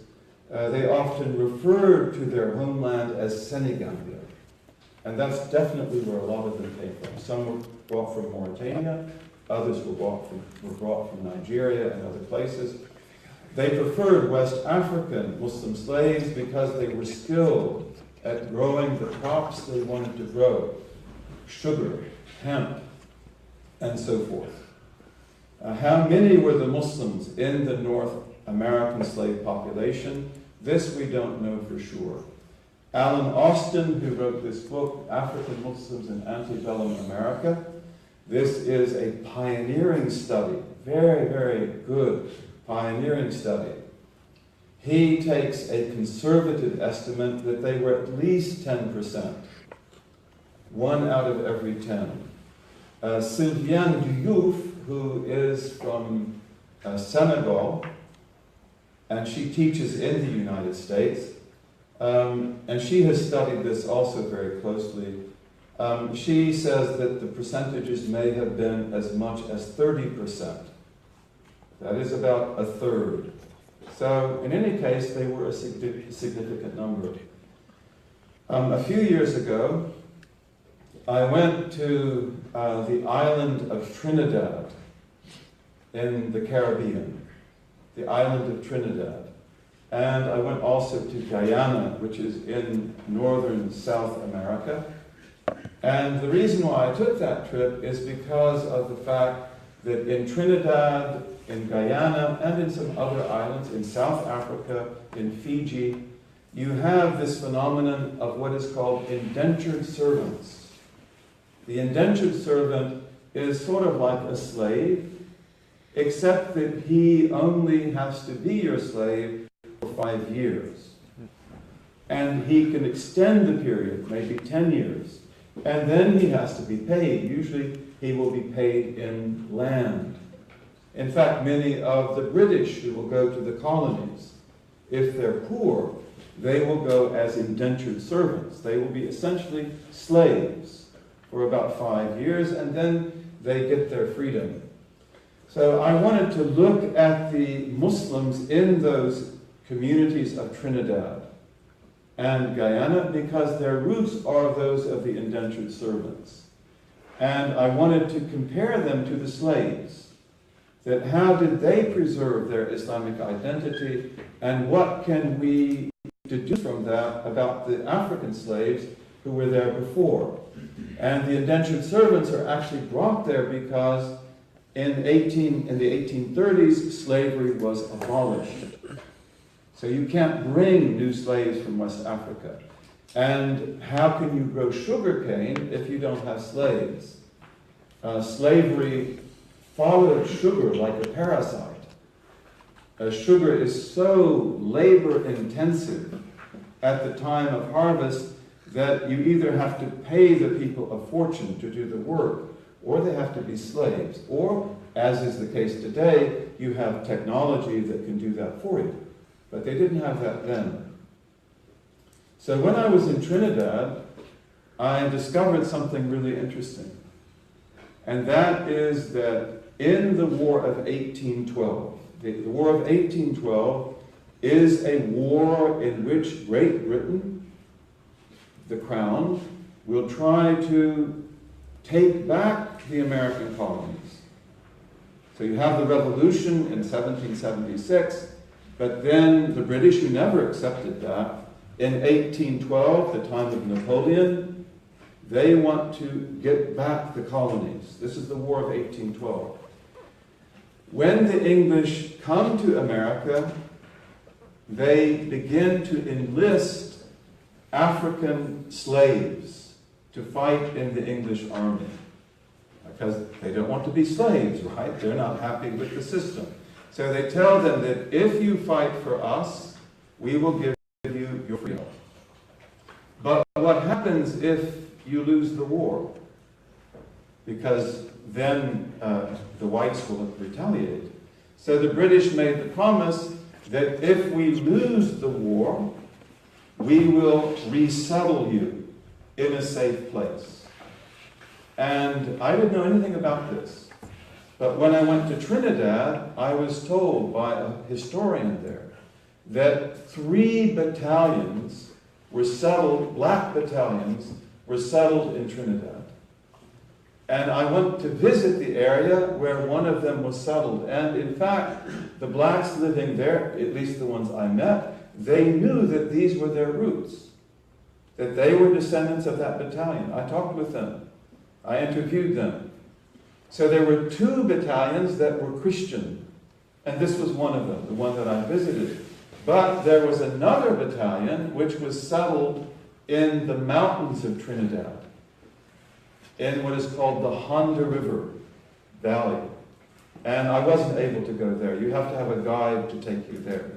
they often referred to their homeland as Senegambia. And that's definitely where a lot of them came from. Some were brought from Mauritania, others were brought from Nigeria and other places. They preferred West African Muslim slaves because they were skilled at growing the crops they wanted to grow, sugar, hemp, and so forth. How many were the Muslims in the North American slave population? This we don't know for sure. Alan Austin, who wrote this book, African Muslims in Antebellum America, this is a pioneering study, very, very good pioneering study. He takes a conservative estimate that they were at least 10%, 1 out of every 10. Sylviane Diouf, who is from Senegal, and she teaches in the United States, and she has studied this also very closely. She says that the percentages may have been as much as 30%. That is about a third. So in any case, they were a significant number. A few years ago, I went to the island of Trinidad in the Caribbean, the island of Trinidad. And I went also to Guyana, which is in northern South America. And the reason why I took that trip is because of the fact that in Trinidad, in Guyana, and in some other islands, in South Africa, in Fiji, you have this phenomenon of what is called indentured servants. The indentured servant is sort of like a slave, except that he only has to be your slave for 5 years. And he can extend the period, maybe 10 years, and then he has to be paid. Usually he will be paid in land. In fact, many of the British who will go to the colonies, if they're poor, they will go as indentured servants. They will be essentially slaves for about 5 years, and then they get their freedom. So I wanted to look at the Muslims in those communities of Trinidad and Guyana because their roots are those of the indentured servants. And I wanted to compare them to the slaves. That how did they preserve their Islamic identity, and what can we deduce from that about the African slaves who were there before. And the indentured servants are actually brought there because in the 1830s, slavery was abolished. So you can't bring new slaves from West Africa. And how can you grow sugarcane if you don't have slaves? Slavery followed sugar like a parasite. Sugar is so labor-intensive at the time of harvest that you either have to pay the people a fortune to do the work, or they have to be slaves, or, as is the case today, you have technology that can do that for you. But they didn't have that then. So when I was in Trinidad, I discovered something really interesting. And that is that in the War of 1812, the War of 1812 is a war in which Great Britain, the Crown, will try to take back the American colonies. So you have the revolution in 1776, but then the British, who never accepted that, in 1812, the time of Napoleon, they want to get back the colonies. This is the War of 1812. When the English come to America, they begin to enlist African slaves to fight in the English army. Because they don't want to be slaves, right? They're not happy with the system. So they tell them that if you fight for us, we will give you your freedom. But what happens if you lose the war? Because then the whites will retaliate. So the British made the promise that if we lose the war, we will resettle you in a safe place. And I didn't know anything about this. But when I went to Trinidad, I was told by a historian there that 3 battalions were settled, black battalions, were settled in Trinidad. And I went to visit the area where one of them was settled. And in fact, the blacks living there, at least the ones I met, they knew that these were their roots, that they were descendants of that battalion. I talked with them. I interviewed them. So there were 2 battalions that were Christian, and this was one of them, the one that I visited. But there was another battalion which was settled in the mountains of Trinidad, in what is called the Honda River Valley. And I wasn't able to go there. You have to have a guide to take you there.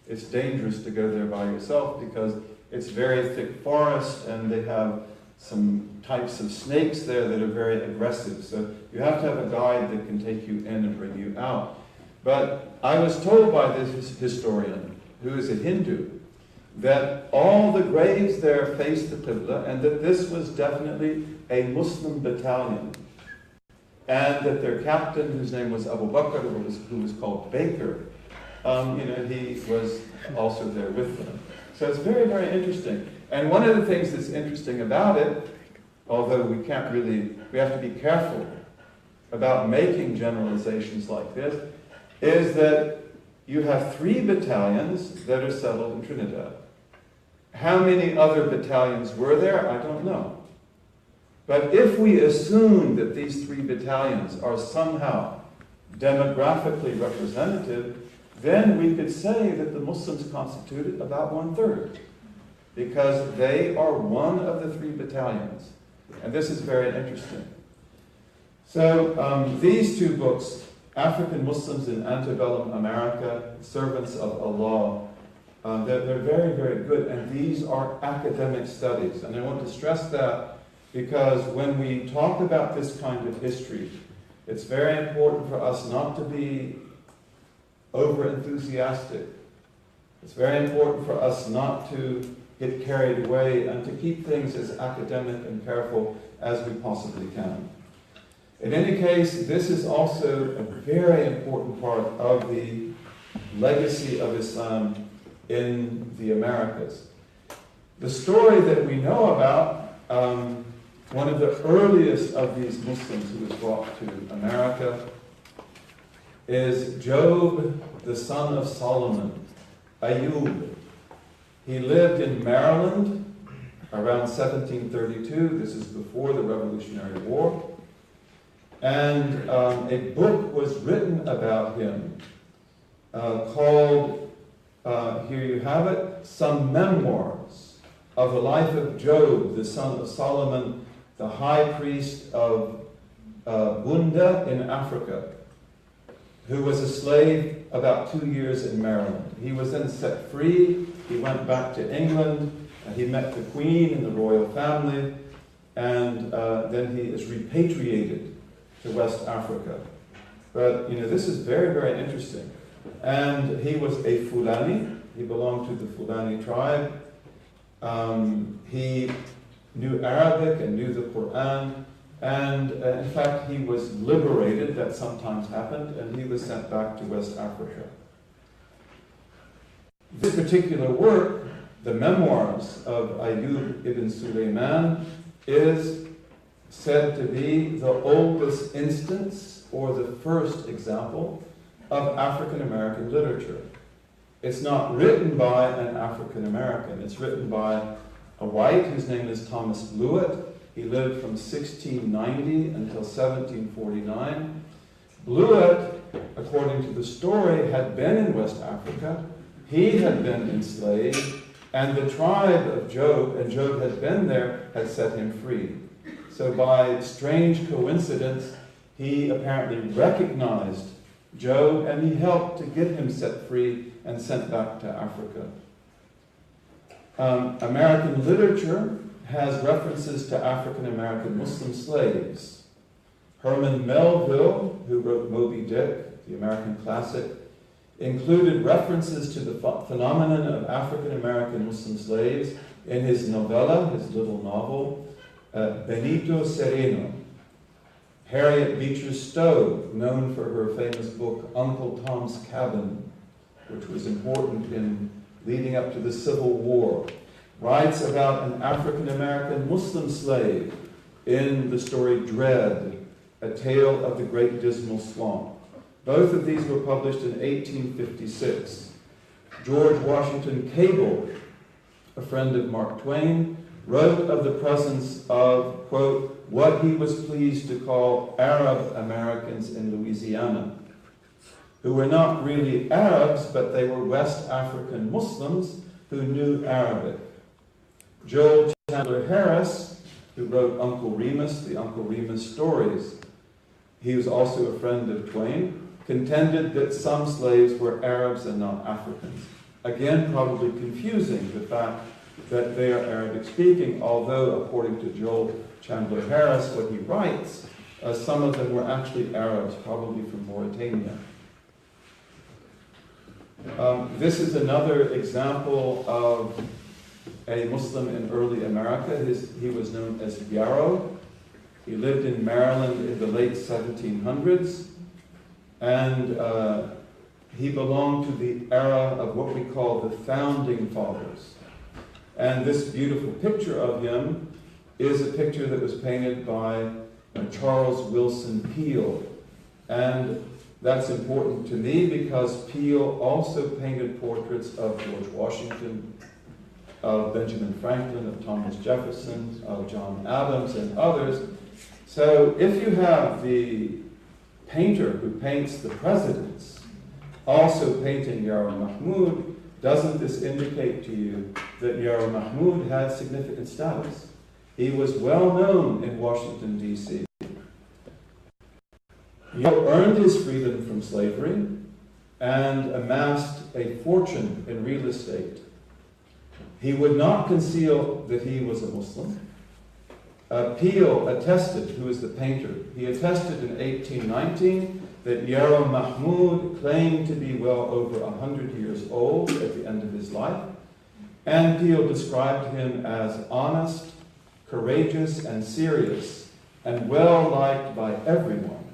It's dangerous to go there by yourself because it's very thick forest and they have some types of snakes there that are very aggressive. So you have to have a guide that can take you in and bring you out. But I was told by this historian, who is a Hindu, that all the graves there faced the Qibla and that this was definitely a Muslim battalion. And that their captain, whose name was Abu Bakr, who was called Baker, he was also there with them. So it's very, very interesting. And one of the things that's interesting about it, although we have to be careful about making generalizations like this, is that you have 3 battalions that are settled in Trinidad. How many other battalions were there? I don't know. But if we assume that these 3 battalions are somehow demographically representative, then we could say that the Muslims constituted about 1/3, because they are one of the 3 battalions. And this is very interesting. So these 2 books, African Muslims in Antebellum America, Servants of Allah, they're very, very good. And these are academic studies. And I want to stress that because when we talk about this kind of history, it's very important for us not to be over-enthusiastic. It's very important for us not to get carried away and to keep things as academic and careful as we possibly can. In any case, this is also a very important part of the legacy of Islam in the Americas. The story that we know about, one of the earliest of these Muslims who was brought to America is Job, the son of Solomon, Ayub. He lived in Maryland around 1732. This is before the Revolutionary War. And a book was written about him called, here you have it, Some Memoirs of the Life of Job, the son of Solomon, the high priest of Bunda in Africa, who was a slave about 2 years in Maryland. He was then set free. He went back to England. He met the Queen and the royal family, and then he is repatriated to West Africa. But, you know, this is very, very interesting. And he was a Fulani. He belonged to the Fulani tribe. He knew Arabic and knew the Quran. And in fact, he was liberated. That sometimes happened. And he was sent back to West Africa. This particular work, the Memoirs of Ayyub ibn Sulaiman, is said to be the oldest instance or the first example of African American literature. It's not written by an African American. It's written by a white whose name is Thomas Blewett. He lived from 1690 until 1749. Blewett, according to the story, had been in West Africa. He had been enslaved, and the tribe of Job, and Job had been there, had set him free. So by strange coincidence, he apparently recognized Job, and he helped to get him set free and sent back to Africa. American literature has references to African American Muslim slaves. Herman Melville, who wrote Moby Dick, the American classic, included references to the phenomenon of African American Muslim slaves in his novella, his little novel, Benito Sereno. Harriet Beecher Stowe, known for her famous book Uncle Tom's Cabin, which was important in leading up to the Civil War, writes about an African American Muslim slave in the story Dread, A Tale of the Great Dismal Swamp. Both of these were published in 1856. George Washington Cable, a friend of Mark Twain, wrote of the presence of, quote, what he was pleased to call Arab Americans in Louisiana, who were not really Arabs, but they were West African Muslims who knew Arabic. Joel Chandler Harris, who wrote Uncle Remus, the Uncle Remus stories, he was also a friend of Twain, contended that some slaves were Arabs and not Africans. Again, probably confusing the fact that they are Arabic-speaking, although, according to Joel Chandler Harris, what he writes, some of them were actually Arabs, probably from Mauritania. This is another example of a Muslim in early America. He was known as Yarrow. He lived in Maryland in the late 1700s, and he belonged to the era of what we call the Founding Fathers. And this beautiful picture of him is a picture that was painted by Charles Wilson Peale. And that's important to me because Peale also painted portraits of George Washington, of Benjamin Franklin, of Thomas Jefferson, of John Adams, and others. So if you have the painter who paints the presidents also painting Yarrow Mahmoud, doesn't this indicate to you that Yarrow Mahmoud had significant status? He was well known in Washington, D.C. Yarrow earned his freedom from slavery and amassed a fortune in real estate. He would not conceal that he was a Muslim. Peale attested, who is the painter, he attested in 1819 that Yarrow Mahmoud claimed to be well over 100 years old at the end of his life, and Peale described him as honest, courageous, and serious, and well liked by everyone.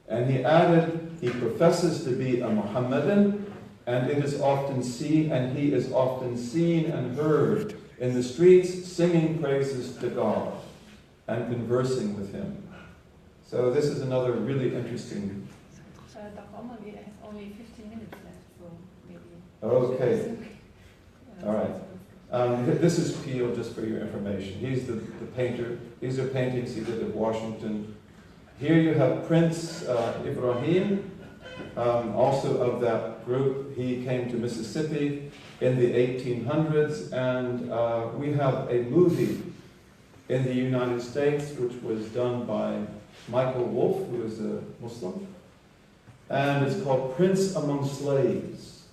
And he added, he professes to be a Mohammedan, and he is often seen and heard in the streets singing praises to God and conversing with him. So this is another really interesting. We have only 15 minutes left, so maybe. Okay. All right. This is Peel, just for your information. He's the painter. These are paintings he did of Washington. Here you have Prince Ibrahim, also of that group. He came to Mississippi in the 1800s, and we have a movie in the United States which was done by Michael Wolff, who is a Muslim, and it's called Prince Among Slaves,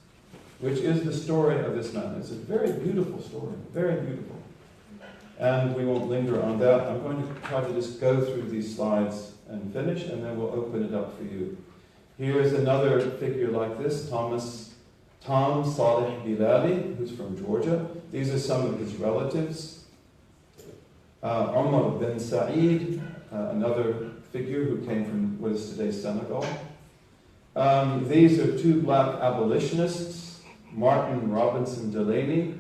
which is the story of this man. It's a very beautiful story, very beautiful. And we won't linger on that. I'm going to try to just go through these slides and finish, and then we'll open it up for you. Here's another figure like this, Tom Saleh Bilali, who's from Georgia. These are some of his relatives. Umar bin Said, another figure who came from what is today Senegal. These are two black abolitionists, Martin Robinson Delaney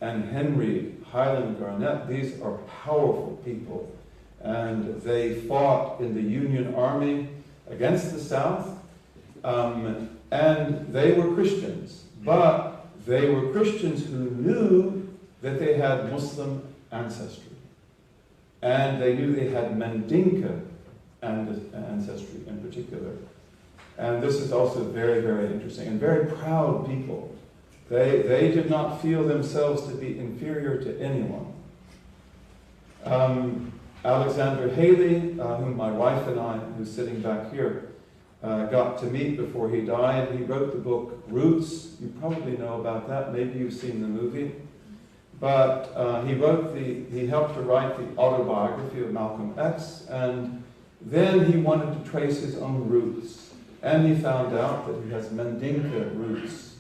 and Henry Highland Garnett. These are powerful people, and they fought in the Union Army against the South, and they were Christians, but they were Christians who knew that they had Muslim ancestry, and they knew they had Mandinka ancestry in particular. And this is also very, very interesting, and very proud people. They did not feel themselves to be inferior to anyone. Alexander Haley, whom my wife and I, who's sitting back here, got to meet before he died. He wrote the book Roots. You probably know about that. Maybe you've seen the movie. But he helped to write the autobiography of Malcolm X, and then he wanted to trace his own roots. And he found out that he has Mandinka roots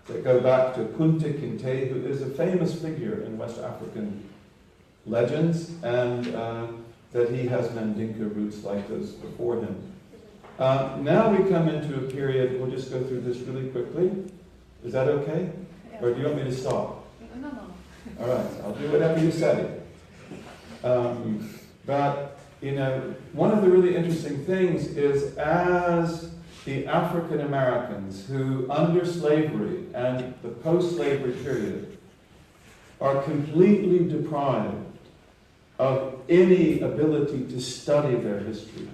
that go back to Kunta Kinte, who is a famous figure in West African legends, and that he has Mandinka roots like those before him. Now we come into a period, we'll just go through this really quickly. Is that okay? Yeah. Or do you want me to stop? No. All right, I'll do whatever you say. But, one of the really interesting things is as the African Americans who, under slavery and the post-slavery period, are completely deprived of any ability to study their history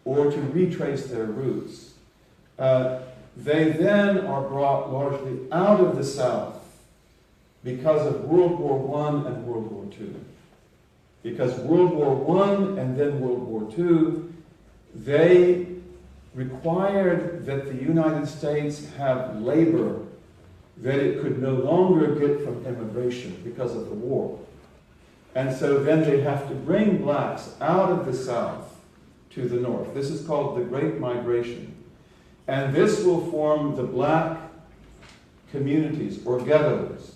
or to retrace their roots, they then are brought largely out of the South because of World War I and World War II. Because World War I and then World War II, they required that the United States have labor that it could no longer get from immigration because of the war. And so then they have to bring blacks out of the South to the North. This is called the Great Migration. And this will form the black communities or ghettos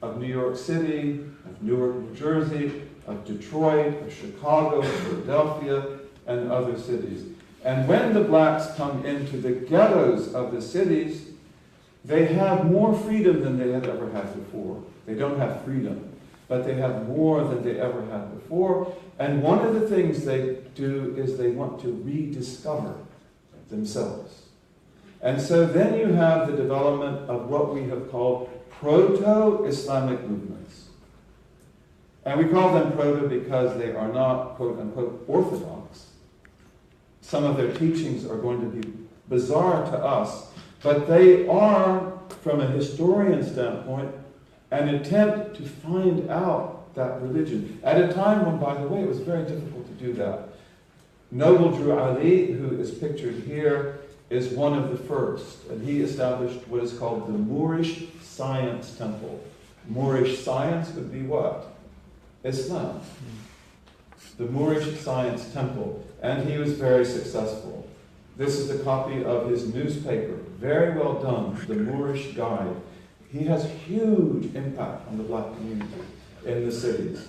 of New York City, of Newark, New Jersey, of Detroit, of Chicago, of Philadelphia, and other cities. And when the blacks come into the ghettos of the cities, they have more freedom than they had ever had before. They don't have freedom, but they have more than they ever had before. And one of the things they do is they want to rediscover themselves. And so then you have the development of what we have called proto-Islamic movements. And we call them proto because they are not, quote-unquote, orthodox. Some of their teachings are going to be bizarre to us, but they are, from a historian standpoint, an attempt to find out that religion. At a time when, by the way, it was very difficult to do that. Noble Drew Ali, who is pictured here, is one of the first, and he established what is called the Moorish Science Temple. Moorish science would be what? Islam. The Moorish Science Temple. And he was very successful. This is a copy of his newspaper. Very well done, the Moorish Guide. He has huge impact on the black community in the cities.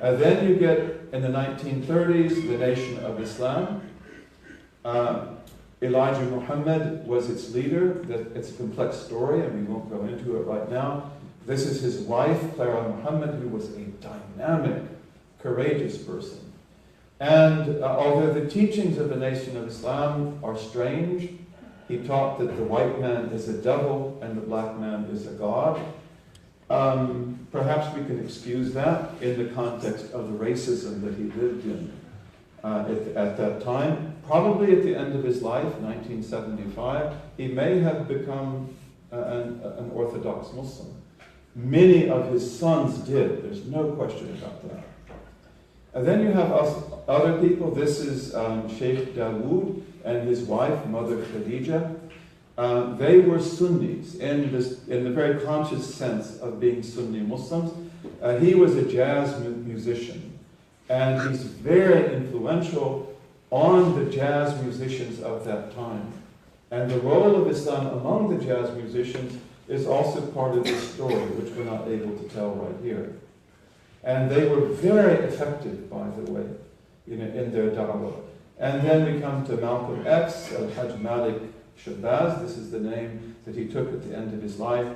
Then you get, in the 1930s, the Nation of Islam. Elijah Muhammad was its leader. It's a complex story, and we won't go into it right now. This is his wife, Clara Muhammad, who was a dynamic, courageous person. And although the teachings of the Nation of Islam are strange, he taught that the white man is a devil and the black man is a god. Perhaps we can excuse that in the context of the racism that he lived in at that time. Probably at the end of his life, 1975, he may have become an Orthodox Muslim. Many of his sons did. There's no question about that. And then you have other people. This is Sheikh Dawood and his wife, Mother Khadija. They were Sunnis in the very conscious sense of being Sunni Muslims. He was a jazz musician, and he's very influential on the jazz musicians of that time. And the role of Islam among the jazz musicians is also part of this story, which we're not able to tell right here. And they were very effective, by the way, in their da'wah. And then we come to Malcolm X, Al-Hajj Malik Shabazz. This is the name that he took at the end of his life,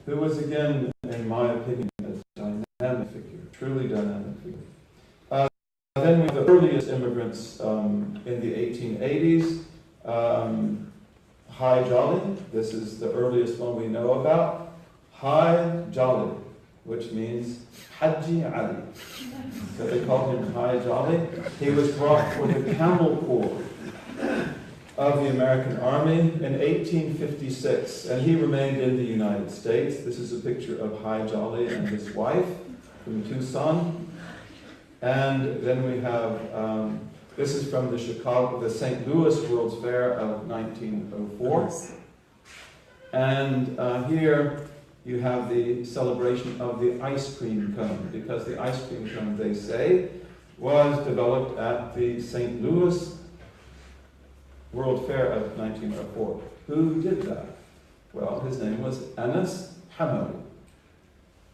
who was, again, in my opinion, a dynamic figure, truly dynamic figure. Then we have the earliest immigrants in the 1880s. Hai Jolly, this is the earliest one we know about. Hai Jolly, which means Haji Ali. So they called him Hai Jolly. He was brought for the Camel Corps of the American Army in 1856, and he remained in the United States. This is a picture of Hai Jolly and his wife from Tucson. And then we have, this is from the St. Louis World's Fair of 1904. And here you have the celebration of the ice cream cone, because the ice cream cone, they say, was developed at the St. Louis World Fair of 1904. Who did that? Well, his name was Anas Hamawi.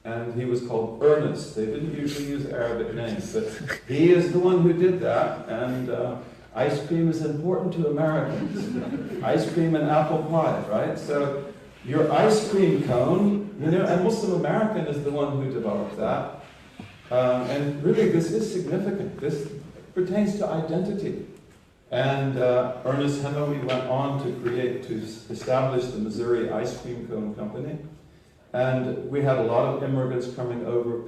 And he was called Ernest. They didn't usually use Arabic names, but he is the one who did that. And ice cream is important to Americans. Ice cream and apple pie, right? So your ice cream cone, and Muslim American is the one who developed that. And really, this is significant. This pertains to identity. And Ernest Hemingway went on to establish the Missouri Ice Cream Cone Company. And we had a lot of immigrants coming over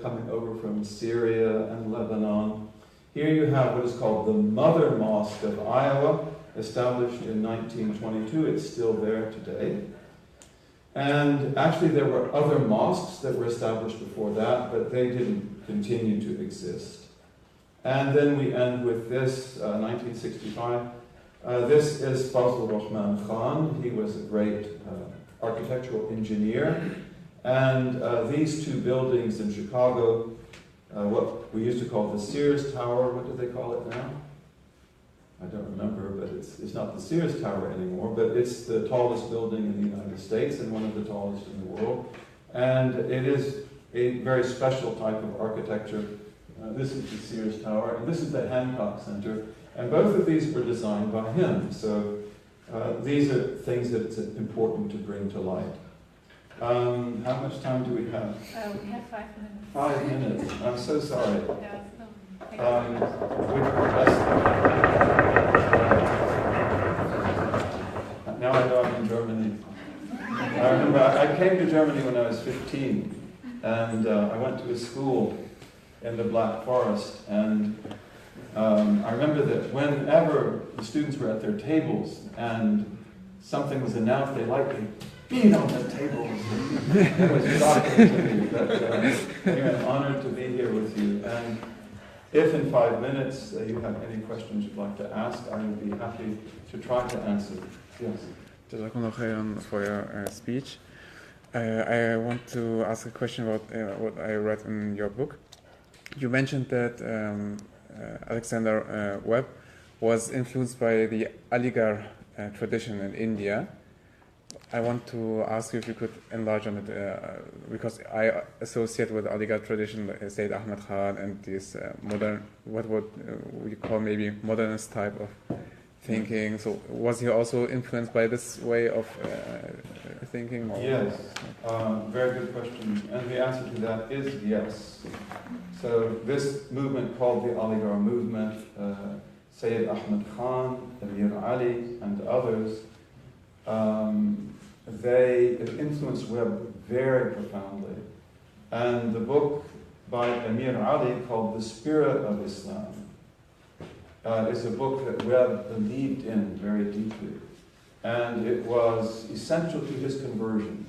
from Syria and Lebanon. Here you have what is called the Mother Mosque of Iowa, established in 1922. It's still there today. And actually there were other mosques that were established before that, but they didn't continue to exist. And then we end with this, 1965. This is Fazl Rahman Khan. He was a great architectural engineer. And these two buildings in Chicago, what we used to call the Sears Tower, what do they call it now? I don't remember, but it's not the Sears Tower anymore, but it's the tallest building in the United States and one of the tallest in the world. And it is a very special type of architecture. This is the Sears Tower, and this is the Hancock Center. And both of these were designed by him. So these are things that it's important to bring to light. How much time do we have? We have 5 minutes. 5 minutes. I'm so sorry. Yeah, no. Now I know I'm in Germany. I remember I came to Germany when I was 15, and I went to a school in the Black Forest, and I remember that whenever the students were at their tables and something was announced, they lightly beat on the tables. It was shocking to me, but anyway, I'm honored to be here with you. And if in 5 minutes you have any questions you'd like to ask, I would be happy to try to answer. Yes. Jazakumullah khairan for your speech. I want to ask a question about what I read in your book. You mentioned that Alexander Webb was influenced by the Aligarh tradition in India. I want to ask you if you could enlarge on it, because I associate with Aligarh tradition Sayyid Ahmad Khan and this modern, what would we call maybe modernist type of thinking. So was he also influenced by this way of thinking? Or? Yes, very good question. And the answer to that is yes. So this movement called the Aligarh movement, Sayyid Ahmad Khan, Amir Ali, and others, they influenced Webb very profoundly. And the book by Amir Ali called The Spirit of Islam is a book that Webb believed in very deeply. And it was essential to his conversion.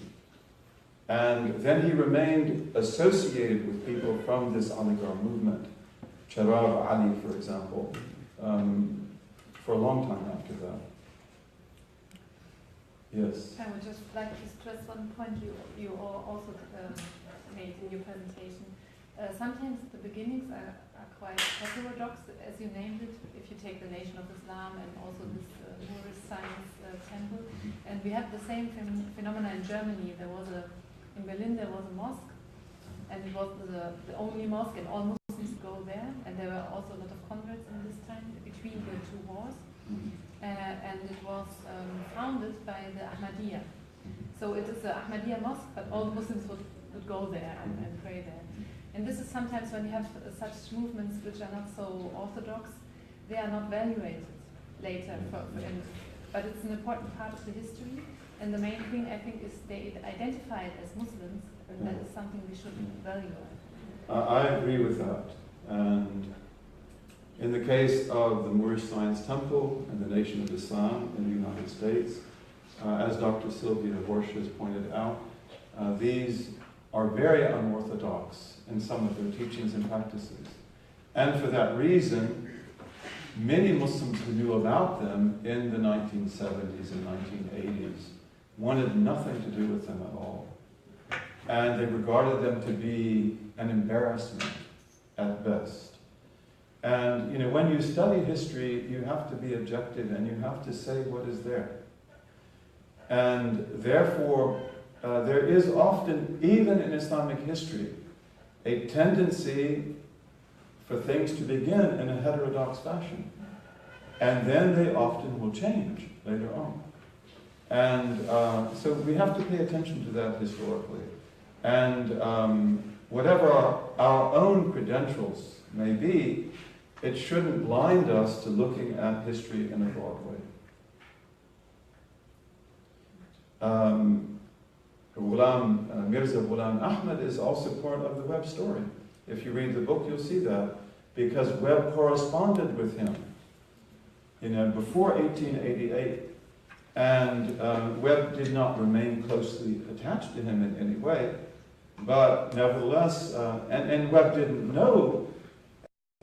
And then he remained associated with people from this Aligarh movement, Charab Ali, for example, for a long time after that. Yes? I would just like to stress one point you also made in your presentation. Sometimes the beginnings are quite heterodox, as you named it, if you take the Nation of Islam and also this Moorish Science Temple. And we have the same phenomena in Germany. In Berlin there was a mosque, and it was the only mosque, and all Muslims go there, and there were also a lot of converts in this time between the two wars. And it was founded by the Ahmadiyya. So it is the Ahmadiyya mosque, but all Muslims would go there and pray there. And this is sometimes when you have such movements which are not so orthodox, they are not valuated later. But it's an important part of the history. And the main thing, I think, is they identify it as Muslims, and that is something we should value. I agree with that. And in the case of the Moorish Science Temple and the Nation of Islam in the United States, as Dr. Sylvia Horsch has pointed out, these are very unorthodox in some of their teachings and practices. And for that reason, many Muslims who knew about them in the 1970s and 1980s wanted nothing to do with them at all. And they regarded them to be an embarrassment at best. And when you study history, you have to be objective and you have to say what is there. And therefore, there is often, even in Islamic history, a tendency for things to begin in a heterodox fashion. And then they often will change later on. And so we have to pay attention to that historically. And whatever our own credentials may be, it shouldn't blind us to looking at history in a broad way. Mirza Ghulam Ahmad is also part of the Webb story. If you read the book, you'll see that. Because Webb corresponded with him, before 1888. And Webb did not remain closely attached to him in any way. But nevertheless, and Webb didn't know.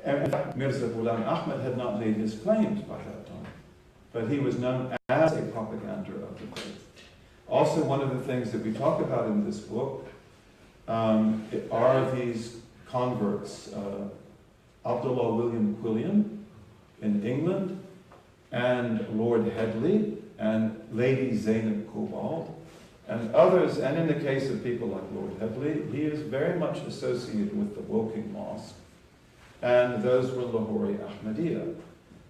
In fact, Mirza Ghulam Ahmad had not made his claims by that time. But he was known as a propagander of the faith. Also, one of the things that we talk about in this book are these converts. Abdullah William Quilliam in England, and Lord Headley, and Lady Zainab Cobbold, and others. And in the case of people like Lord Headley, he is very much associated with the Woking Mosque. And those were Lahori Ahmadiyya.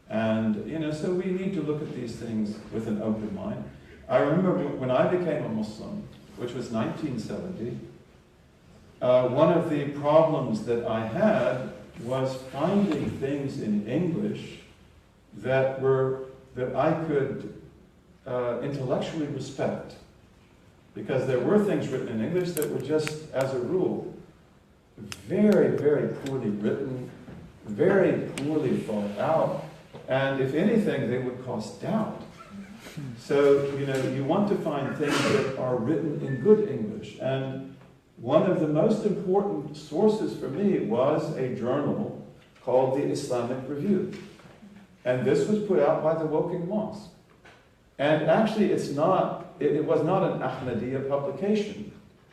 And, so we need to look at these things with an open mind. I remember when I became a Muslim, which was 1970, one of the problems that I had was finding things in English that I could intellectually respect. Because there were things written in English that were just, as a rule, very, very poorly written, very poorly thought out, and if anything, they would cause doubt. So, you want to find things that are written in good English. And one of the most important sources for me was a journal called the Islamic Review. And this was put out by the Woking Mosque. And actually, it was not an Ahmadiyya publication,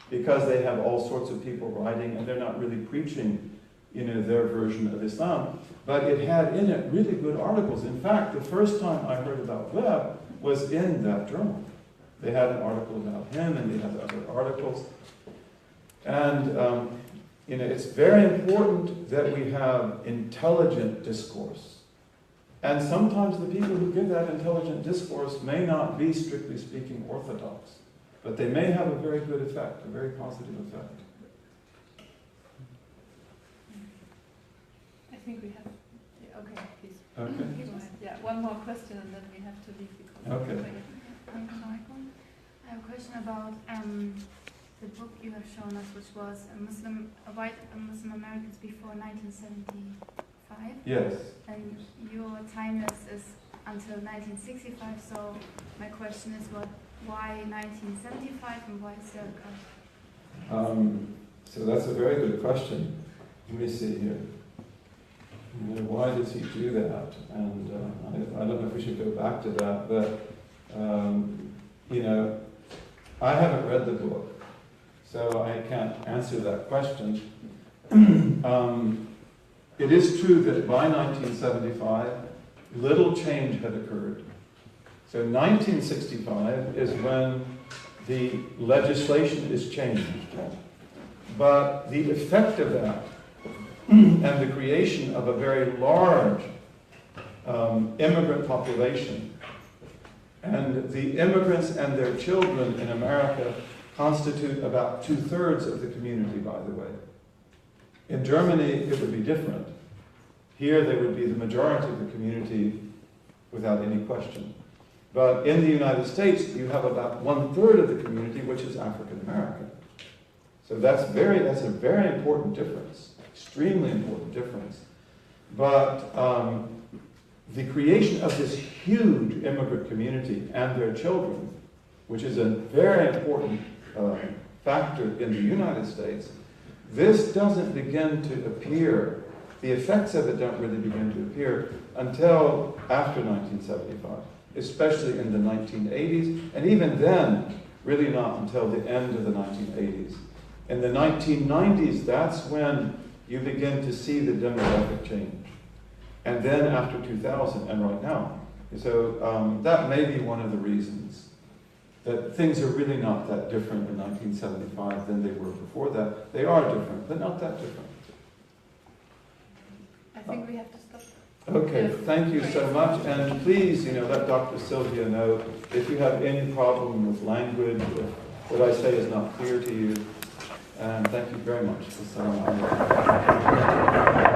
because they have all sorts of people writing and they're not really preaching, their version of Islam. But it had in it really good articles. In fact, the first time I heard about Webb was in that journal. They had an article about him, and they had other articles. And, it's very important that we have intelligent discourse. And sometimes the people who give that intelligent discourse may not be, strictly speaking, orthodox. But they may have a very good effect, a very positive effect. I think we have... Okay, please. Okay. Yeah, one more question and then we have to leave because... Okay. I have a question about the book you have shown us, which was White Muslim Americans before 1975. Yes. And your time is until 1965. So my question is, why 1975 and why circa? So that's a very good question. Let me see here. You know, why does he do that? And I don't know if we should go back to that, but you know, I haven't read the book, so I can't answer that question. It is true that by 1975, little change had occurred. So 1965 is when the legislation is changed. But the effect of that and the creation of a very large immigrant population, and the immigrants and their children in America constitute about 2/3 of the community, by the way. In Germany, it would be different. Here, they would be the majority of the community without any question. But in the United States, you have about 1/3 of the community which is African American. So that's a very important difference, extremely important difference. But the creation of this huge immigrant community and their children, which is a very important factor in the United States, this doesn't begin to appear, the effects of it don't really begin to appear until after 1975, especially in the 1980s, and even then, really not until the end of the 1980s. In the 1990s, that's when you begin to see the demographic change. And then after 2000, and right now. So that may be one of the reasons that things are really not that different in 1975 than they were before that. They are different, but not that different. I think we have to stop. Okay, thank you so much. And please, let Dr. Sylvia know if you have any problem with language, if what I say is not clear to you. And thank you very much. Assalamu alaikum.